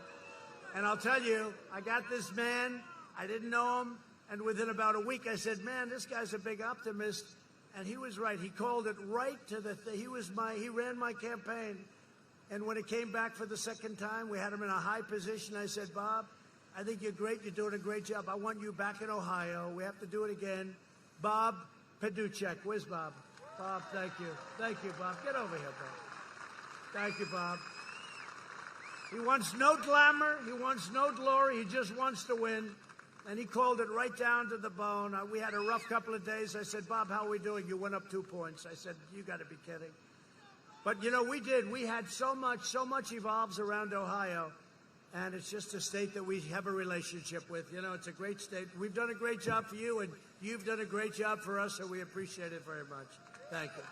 And I'll tell you, I got this man, I didn't know him, and within about a week I said, man, this guy's a big optimist. And he was right. He called it right to the thing. He ran my campaign. And when it came back for the second time, we had him in a high position. I said, Bob, I think you're great. You're doing a great job. I want you back in Ohio. We have to do it again. Bob Paduchek. Where's Bob? Bob, thank you. Thank you, Bob. Get over here, Bob. Thank you, Bob. He wants no glamour. He wants no glory. He just wants to win. And he called it right down to the bone. We had a rough couple of days. I said, Bob, how are we doing? You went up 2 points. I said, you got to be kidding. But, you know, we did. We had so much evolves around Ohio. And it's just a state that we have a relationship with. You know, it's a great state. We've done a great job for you, and you've done a great job for us, so we appreciate it very much. Thank you.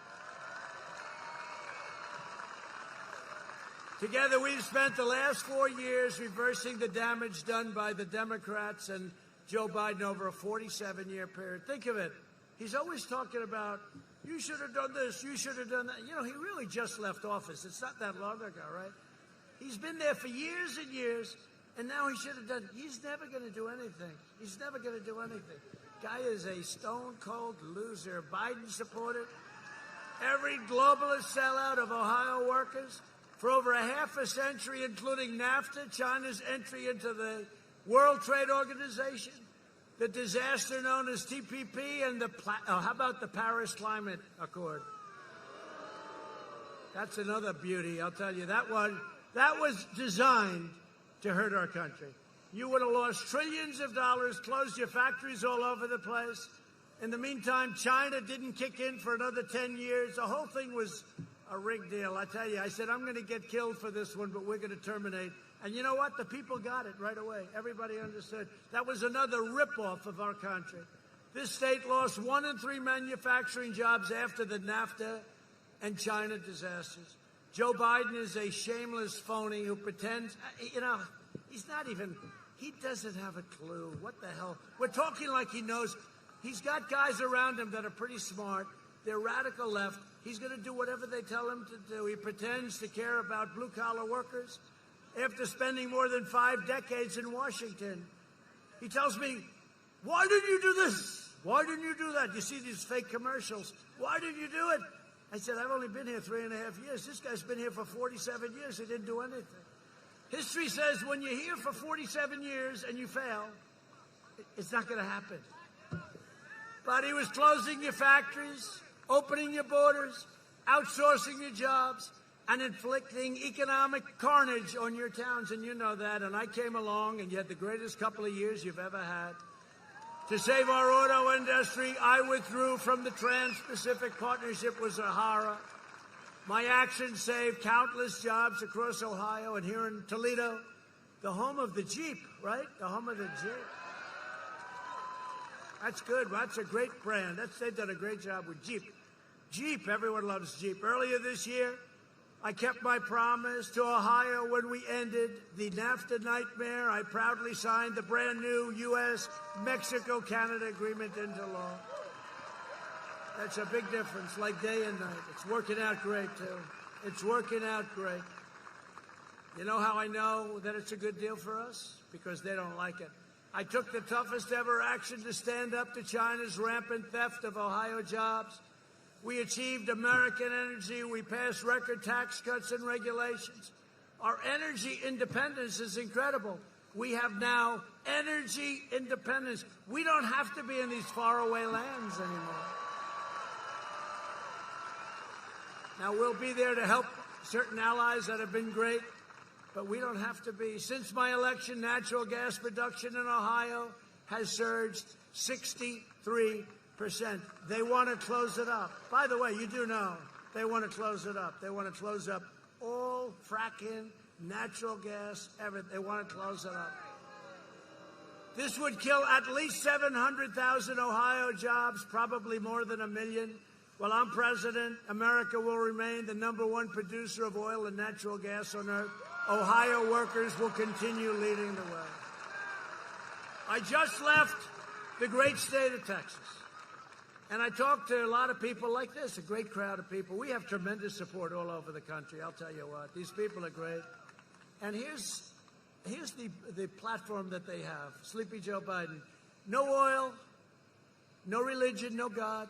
Together, we've spent the last 4 years reversing the damage done by the Democrats and Joe Biden over a 47-year period. Think of it. He's always talking about, you should have done this, you should have done that. You know, he really just left office. It's not that long ago, right? He's been there for years and years, and now he should have done. He's never going to do anything. He's never going to do anything. Guy is a stone-cold loser. Biden supported every globalist sellout of Ohio workers for over a half a century, including NAFTA, China's entry into the World Trade Organization, the disaster known as TPP, and how about the Paris Climate Accord? That's another beauty, I'll tell you. That was designed to hurt our country. You would have lost trillions of dollars, closed your factories all over the place. In the meantime, China didn't kick in for another 10 years. The whole thing was a rigged deal. I tell you, I said, I'm going to get killed for this one, but we're going to terminate. And you know what? The people got it right away. Everybody understood. That was another ripoff of our country. This state lost 1 in 3 manufacturing jobs after the NAFTA and China disasters. Joe Biden is a shameless phony who pretends, he's not even, he doesn't have a clue. What the hell? We're talking like he knows. He's got guys around him that are pretty smart. They're radical left. He's going to do whatever they tell him to do. He pretends to care about blue-collar workers after spending more than 5 decades in Washington. He tells me, why didn't you do this? Why didn't you do that? You see these fake commercials. Why didn't you do it? I said, I've only been here 3.5 years. This guy's been here for 47 years. He didn't do anything. History says when you're here for 47 years and you fail, it's not going to happen. But he was closing your factories, opening your borders, outsourcing your jobs, and inflicting economic carnage on your towns, and you know that. And I came along, and you had the greatest couple of years you've ever had. To save our auto industry, I withdrew from the Trans-Pacific Partnership was a horror. My actions saved countless jobs across Ohio and here in Toledo, the home of the Jeep, right? The home of the Jeep. That's good. That's a great brand. They've done a great job with Jeep. Jeep, everyone loves Jeep. Earlier this year, I kept my promise to Ohio when we ended the NAFTA nightmare. I proudly signed the brand new U.S.-Mexico-Canada agreement into law. That's a big difference, like day and night. It's working out great, too. It's working out great. You know how I know that it's a good deal for us? Because they don't like it. I took the toughest ever action to stand up to China's rampant theft of Ohio jobs. We achieved American energy. We passed record tax cuts and regulations. Our energy independence is incredible. We have now energy independence. We don't have to be in these faraway lands anymore. Now, we'll be there to help certain allies that have been great, but we don't have to be. Since my election, natural gas production in Ohio has surged 63%. They want to close it up. By the way, you do know they want to close it up. They want to close up all fracking, natural gas, everything. They want to close it up. This would kill at least 700,000 Ohio jobs, probably more than 1 million. While I'm president, America will remain the #1 producer of oil and natural gas on earth. Ohio workers will continue leading the way. I just left the great state of Texas. And I talked to a lot of people like this, a great crowd of people. We have tremendous support all over the country. I'll tell you what, these people are great. And here's the platform that they have. Sleepy Joe Biden. No oil, no religion, no God,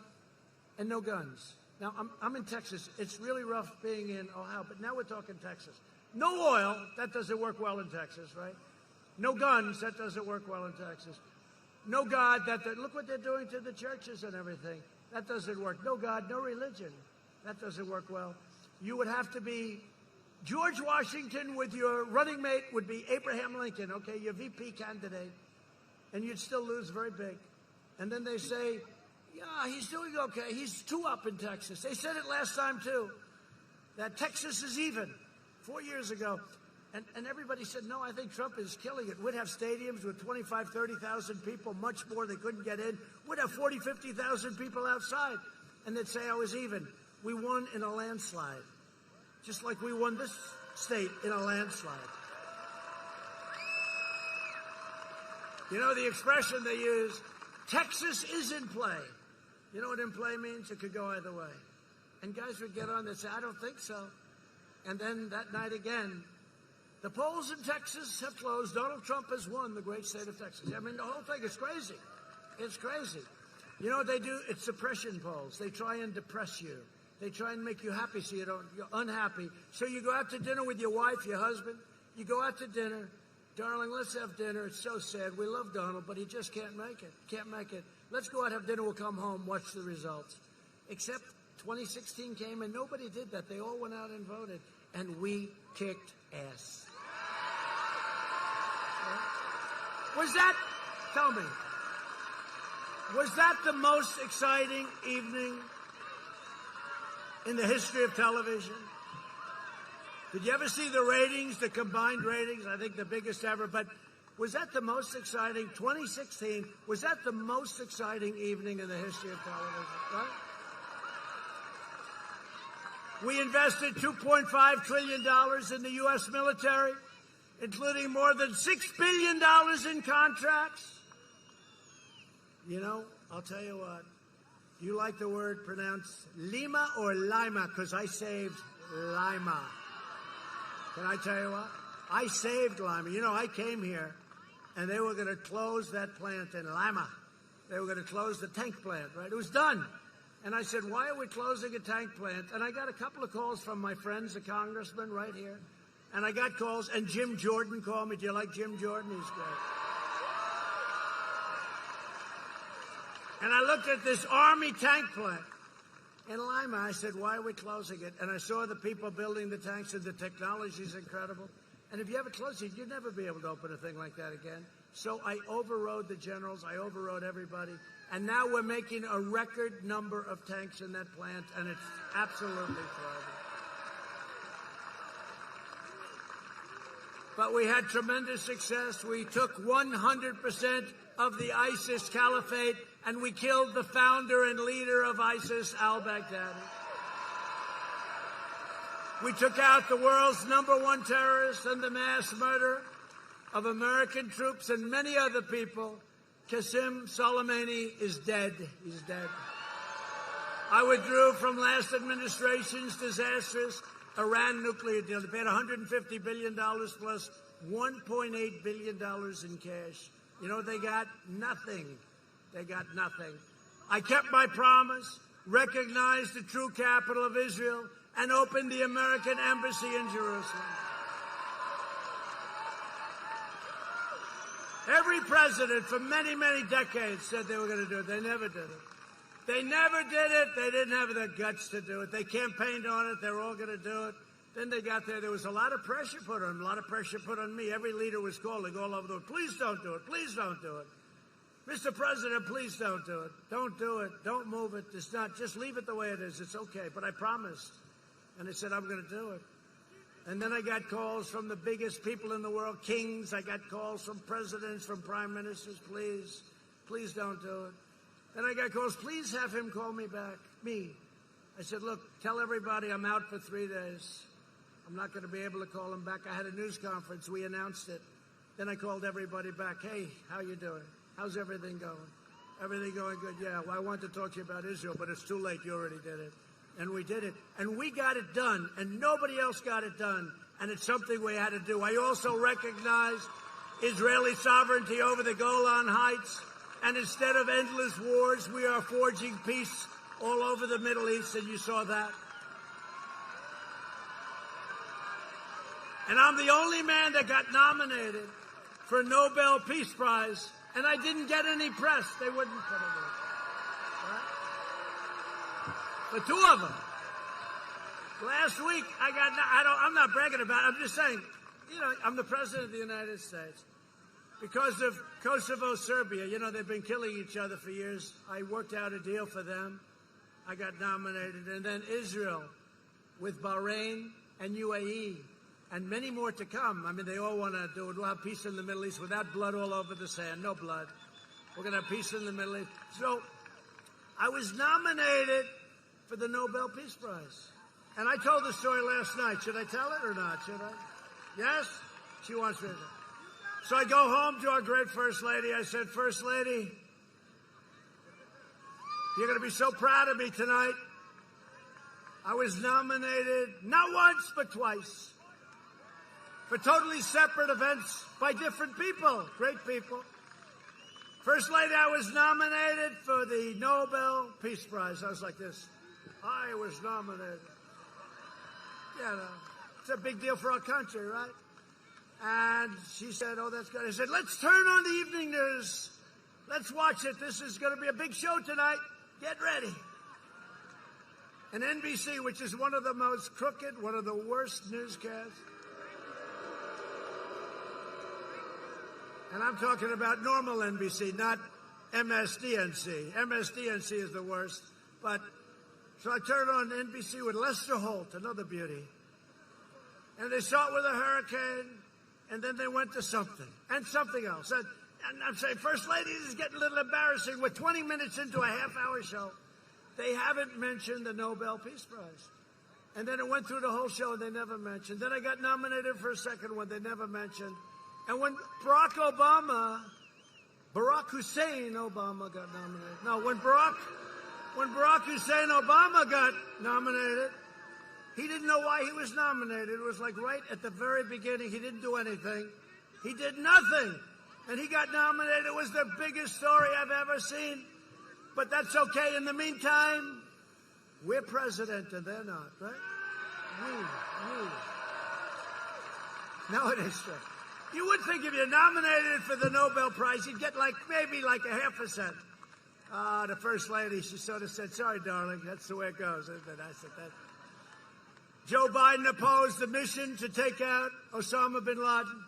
and no guns. Now, I'm in Texas. It's really rough being in Ohio, but now we're talking Texas. No oil, that doesn't work well in Texas, right? No guns, that doesn't work well in Texas. No God, look what they're doing to the churches and everything. That doesn't work. No God, no religion. That doesn't work well. You would have to be George Washington with your running mate would be Abraham Lincoln, okay, your VP candidate, and you'd still lose very big. And then they say, yeah, he's doing okay. He's 2 up in Texas. They said it last time, too, that Texas is even 4 years ago. And everybody said, no, I think Trump is killing it. We'd have stadiums with 25,000, 30,000 people, much more. They couldn't get in. We'd have 40,000, 50,000 people outside. And they'd say I was even. We won in a landslide, just like we won this state in a landslide. You know the expression they use, Texas is in play. You know what in play means? It could go either way. And guys would get on and say, I don't think so. And then that night again, the polls in Texas have closed. Donald Trump has won the great state of Texas. I mean, the whole thing is crazy. It's crazy. You know what they do? It's suppression polls. They try and depress you. They try and make you happy so you're unhappy. So you go out to dinner with your wife, your husband. You go out to dinner. Darling, let's have dinner. It's so sad. We love Donald, but he just can't make it. Can't make it. Let's go out, have dinner. We'll come home, watch the results. Except 2016 came and nobody did that. They all went out and voted. And we kicked ass. Was that, tell me, was that the most exciting evening in the history of television? Did you ever see the ratings, the combined ratings? I think the biggest ever. But was that the most exciting, 2016, was that the most exciting evening in the history of television, right? We invested $2.5 trillion in the U.S. military, including more than $6 billion in contracts. You know, I'll tell you what, you like the word pronounced Lima or Lima? Because I saved Lima. Can I tell you what? I saved Lima. You know, I came here, and they were going to close that plant in Lima. They were going to close the tank plant, right? It was done. And I said, why are we closing a tank plant? And I got a couple of calls from my friends, the congressman right here. And I got calls, and Jim Jordan called me. Do you like Jim Jordan? He's great. And I looked at this Army tank plant in Lima. I said, why are we closing it? And I saw the people building the tanks, and the technology is incredible. And if you ever close it, you'd never be able to open a thing like that again. So I overrode the generals. I overrode everybody. And now we're making a record number of tanks in that plant, and it's absolutely thriving. But we had tremendous success. We took 100% of the ISIS caliphate, and we killed the founder and leader of ISIS, al-Baghdadi. We took out the world's #1 terrorist and the mass murderer of American troops and many other people. Qasem Soleimani is dead. He's dead. I withdrew from last administration's disastrous Iran nuclear deal. They paid $150 billion plus $1.8 billion in cash. You know what they got? Nothing. They got nothing. I kept my promise, recognized the true capital of Israel, and opened the American embassy in Jerusalem. Every president for many, many decades said they were going to do it. They never did it. They never did it. They didn't have the guts to do it. They campaigned on it. They were all going to do it. Then they got there. There was a lot of pressure put on them, a lot of pressure put on me. Every leader was calling all over the world, please don't do it. Please don't do it. Mr. President, please don't do it. Don't do it. Don't move it. It's not. Just leave it the way it is. It's okay. But I promised. And I said, I'm going to do it. And then I got calls from the biggest people in the world, kings. I got calls from presidents, from prime ministers. Please, please don't do it. Then I got calls, please have him call me back, me. I said, look, tell everybody I'm out for 3 days. I'm not going to be able to call him back. I had a news conference. We announced it. Then I called everybody back. Hey, how you doing? How's everything going? Everything going good? Yeah, well, I want to talk to you about Israel, but it's too late. You already did it. And we did it. And we got it done. And nobody else got it done. And it's something we had to do. I also recognize Israeli sovereignty over the Golan Heights. And instead of endless wars, we are forging peace all over the Middle East. And you saw that. And I'm the only man that got nominated for a Nobel Peace Prize. And I didn't get any press. They wouldn't put it in. But two of them. Last week, I'm not bragging about it. I'm just saying, you know, I'm the president of the United States. Because of Kosovo, Serbia, you know, they've been killing each other for years. I worked out a deal for them. I got nominated. And then Israel with Bahrain and UAE and many more to come. I mean, they all want to do it. We'll have peace in the Middle East without blood all over the sand. No blood. We're going to have peace in the Middle East. So I was nominated for the Nobel Peace Prize. And I told the story last night. Should I tell it or not? Should I? Yes? She wants me to. So I go home to our great First Lady. I said, First Lady, you're going to be so proud of me tonight. I was nominated not once, but twice for totally separate events by different people, great people. First Lady, I was nominated for the Nobel Peace Prize. I was like this. I was nominated. You know, it's a big deal for our country, right? And she said, oh, that's good. I said, let's turn on the evening news. Let's watch it. This is going to be a big show tonight. Get ready. And NBC, which is one of the most crooked, one of the worst newscasts. And I'm talking about normal NBC, not MSDNC. MSDNC is the worst. But so I turned on NBC with Lester Holt, another beauty. And they start with a hurricane, and then they went to something, and something else. And I'm saying, First Lady, this is getting a little embarrassing. We're 20 minutes into a half-hour show. They haven't mentioned the Nobel Peace Prize. And then it went through the whole show, and they never mentioned. Then I got nominated for a second one. They never mentioned. And when Barack Hussein Obama got nominated. No, when Barack Hussein Obama got nominated, he didn't know why he was nominated. It was like right at the very beginning. He didn't do anything. He did nothing. And he got nominated. It was the biggest story I've ever seen. But that's okay. In the meantime, we're president and they're not, right? No, it is true. You would think if you're nominated for the Nobel Prize, you'd get maybe a 0.5%. The First Lady, she sort of said, sorry, darling, that's the way it goes. And I said that. Joe Biden opposed the mission to take out Osama bin Laden.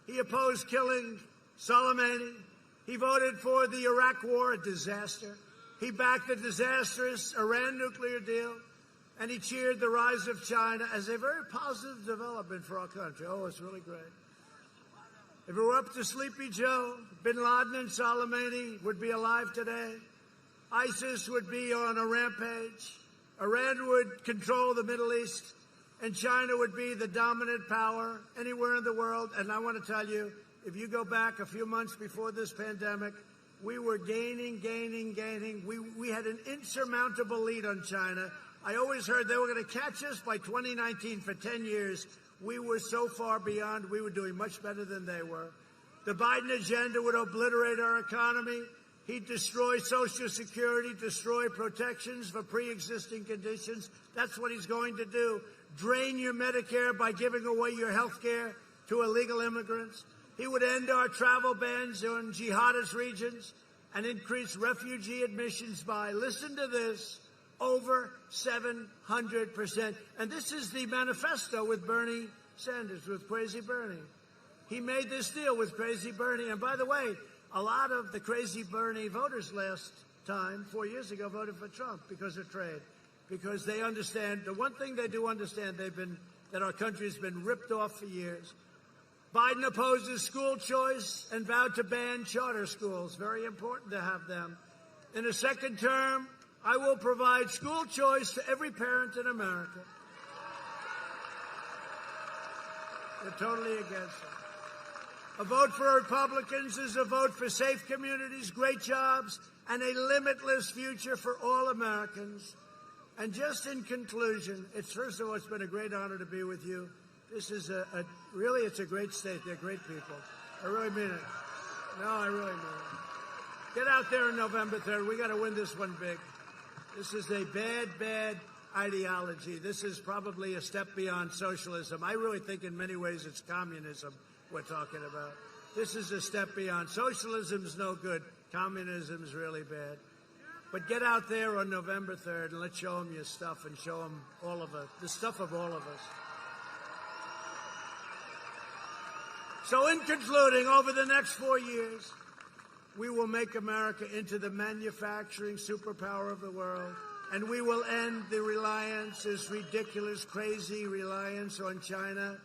He opposed killing Soleimani. He voted for the Iraq War, a disaster. He backed the disastrous Iran nuclear deal. And he cheered the rise of China as a very positive development for our country. Oh, it's really great. If it were up to Sleepy Joe, bin Laden and Soleimani would be alive today. ISIS would be on a rampage. Iran would control the Middle East. And China would be the dominant power anywhere in the world. And I want to tell you, if you go back a few months before this pandemic, we were gaining. We had an insurmountable lead on China. I always heard they were going to catch us by 2019 for 10 years. We were so far beyond. We were doing much better than they were. The Biden agenda would obliterate our economy. He'd destroy Social Security, destroy protections for pre-existing conditions. That's what he's going to do. Drain your Medicare by giving away your health care to illegal immigrants. He would end our travel bans on jihadist regions and increase refugee admissions by, listen to this, over 700%. And this is the manifesto with Bernie Sanders, with Crazy Bernie. He made this deal with Crazy Bernie. And by the way, a lot of the Crazy Bernie voters last time, 4 years ago, voted for Trump because of trade. Because they understand, the one thing they do understand, that our country has been ripped off for years. Biden opposes school choice and vowed to ban charter schools. Very important to have them. In a second term, I will provide school choice to every parent in America. They're totally against it. A vote for Republicans is a vote for safe communities, great jobs, and a limitless future for all Americans. And just in conclusion, first of all, it's been a great honor to be with you. This is really, it's a great state. They're great people. I really mean it. No, I really mean it. Get out there on November 3rd. We got to win this one big. This is a bad ideology. This is probably a step beyond socialism. I really think in many ways it's communism we're talking about. This is a step beyond. Socialism's no good. Communism's really bad. But get out there on November 3rd and let's show them your stuff and show them all of it, the stuff of all of us. So in concluding, over the next 4 years, we will make America into the manufacturing superpower of the world, and we will end the reliance, this ridiculous, crazy reliance on China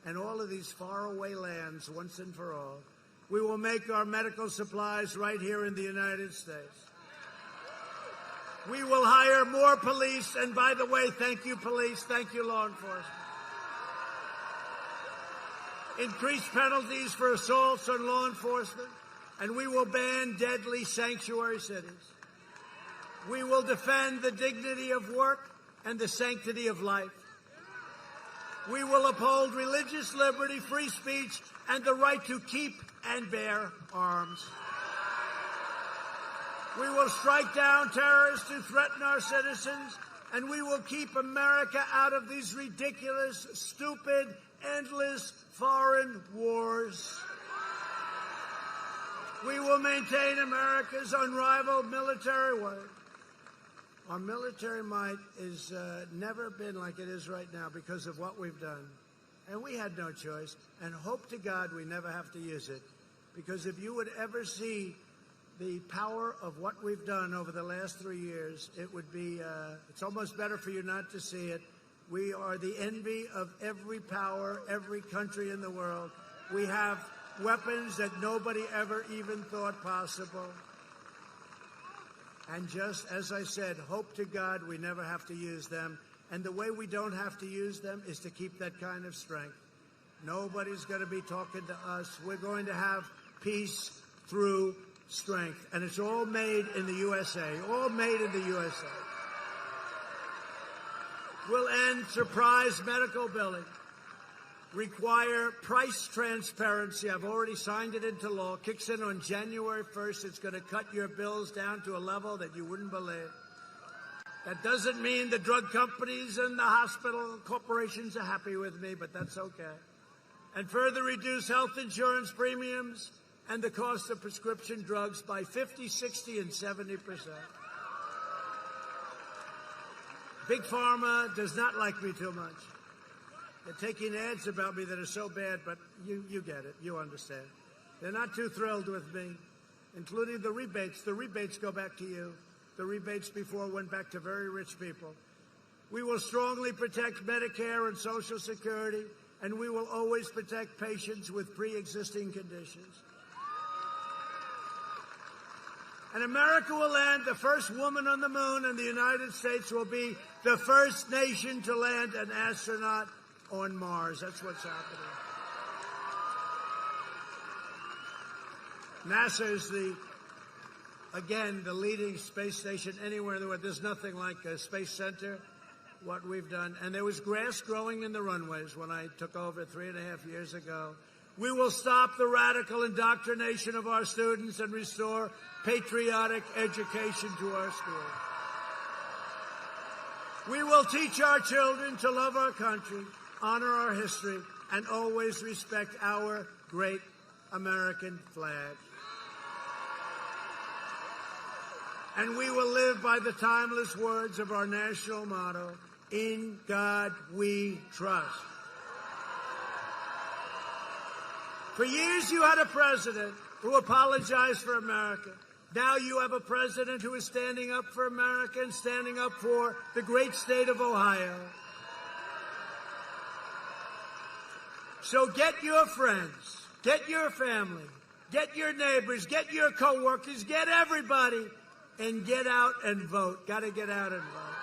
and all of these faraway lands once and for all. We will make our medical supplies right here in the United States. We will hire more police, and by the way, thank you, police, thank you, law enforcement. Increase penalties for assaults on law enforcement, and we will ban deadly sanctuary cities. We will defend the dignity of work and the sanctity of life. We will uphold religious liberty, free speech, and the right to keep and bear arms. We will strike down terrorists who threaten our citizens, and we will keep America out of these ridiculous, stupid, endless foreign wars. We will maintain America's unrivaled military might. Our military might has never been like it is right now because of what we've done. And we had no choice, and hope to God we never have to use it. because if you would ever see the power of what we've done over the last 3 years, it would be, it's almost better for you not to see it. We are the envy of every power, every country in the world. We have weapons that nobody ever even thought possible. And just as I said, hope to God we never have to use them. And the way we don't have to use them is to keep that kind of strength. Nobody's going to be talking to us. We're going to have peace through strength. And it's all made in the USA, all made in the USA. We'll end surprise medical billing. Require price transparency. I've already signed it into law. Kicks in on January 1st. It's going to cut your bills down to a level that you wouldn't believe. That doesn't mean the drug companies and the hospital corporations are happy with me, but that's okay. And further reduce health insurance premiums and the cost of prescription drugs by 50, 60, and 70%. Big Pharma does not like me too much. They're taking ads about me that are so bad, but you get it. You understand. They're not too thrilled with me, including the rebates. The rebates go back to you. The rebates before went back to very rich people. We will strongly protect Medicare and Social Security, and we will always protect patients with pre-existing conditions. And America will land the first woman on the moon, and the United States will be the first nation to land an astronaut on Mars. That's what's happening. NASA is the leading space station anywhere in the world. There's nothing like a space center, what we've done. And there was grass growing in the runways when I took over 3.5 years ago. We will stop the radical indoctrination of our students and restore patriotic education to our schools. We will teach our children to love our country, honor our history, and always respect our great American flag. And we will live by the timeless words of our national motto, "In God we trust." For years you had a president who apologized for America. Now you have a president who is standing up for America and standing up for the great state of Ohio. So get your friends, get your family, get your neighbors, get your coworkers, get everybody, and get out and vote. Got to get out and vote.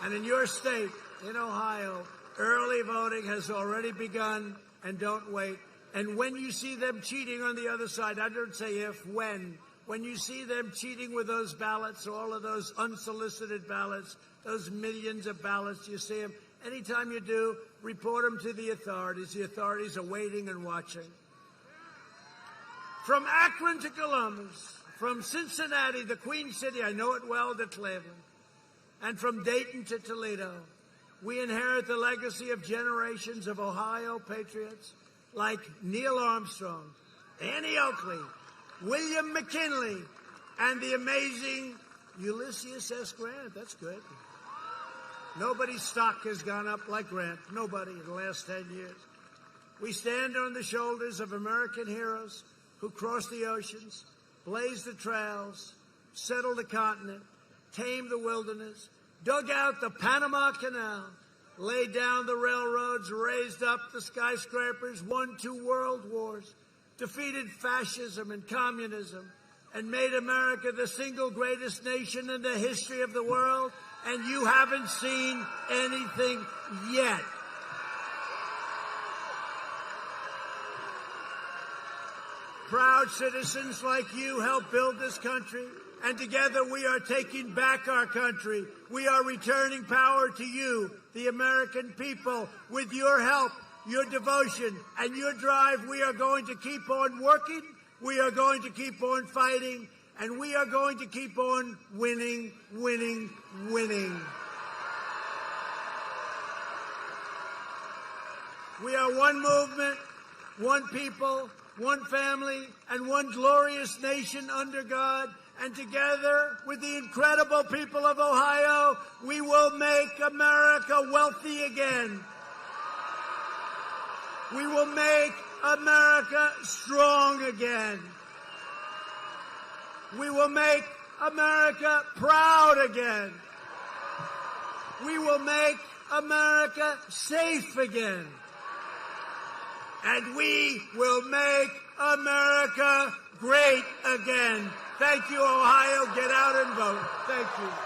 And in your state, in Ohio, early voting has already begun, and don't wait. And when you see them cheating on the other side, I don't say if, when you see them cheating with those ballots, all of those unsolicited ballots, those millions of ballots, you see them, anytime you do, report them to the authorities. The authorities are waiting and watching. From Akron to Columbus, from Cincinnati, the Queen City, I know it well, to Cleveland, and from Dayton to Toledo, we inherit the legacy of generations of Ohio patriots like Neil Armstrong, Annie Oakley, William McKinley, and the amazing Ulysses S. Grant. That's good. Nobody's stock has gone up like Grant. Nobody in the last 10 years. We stand on the shoulders of American heroes who crossed the oceans, blazed the trails, settled the continent, tamed the wilderness, dug out the Panama Canal, laid down the railroads, raised up the skyscrapers, won 2 world wars, defeated fascism and communism, and made America the single greatest nation in the history of the world, and you haven't seen anything yet. Proud citizens like you helped build this country, and together we are taking back our country. We are returning power to you, the American people. With your help, your devotion, and your drive, we are going to keep on working, we are going to keep on fighting, and we are going to keep on winning, winning, winning. We are one movement, one people, one family, and one glorious nation under God. And together with the incredible people of Ohio, we will make America wealthy again. We will make America strong again. We will make America proud again. We will make America safe again. And we will make America great again. Thank you, Ohio. Get out and vote. Thank you.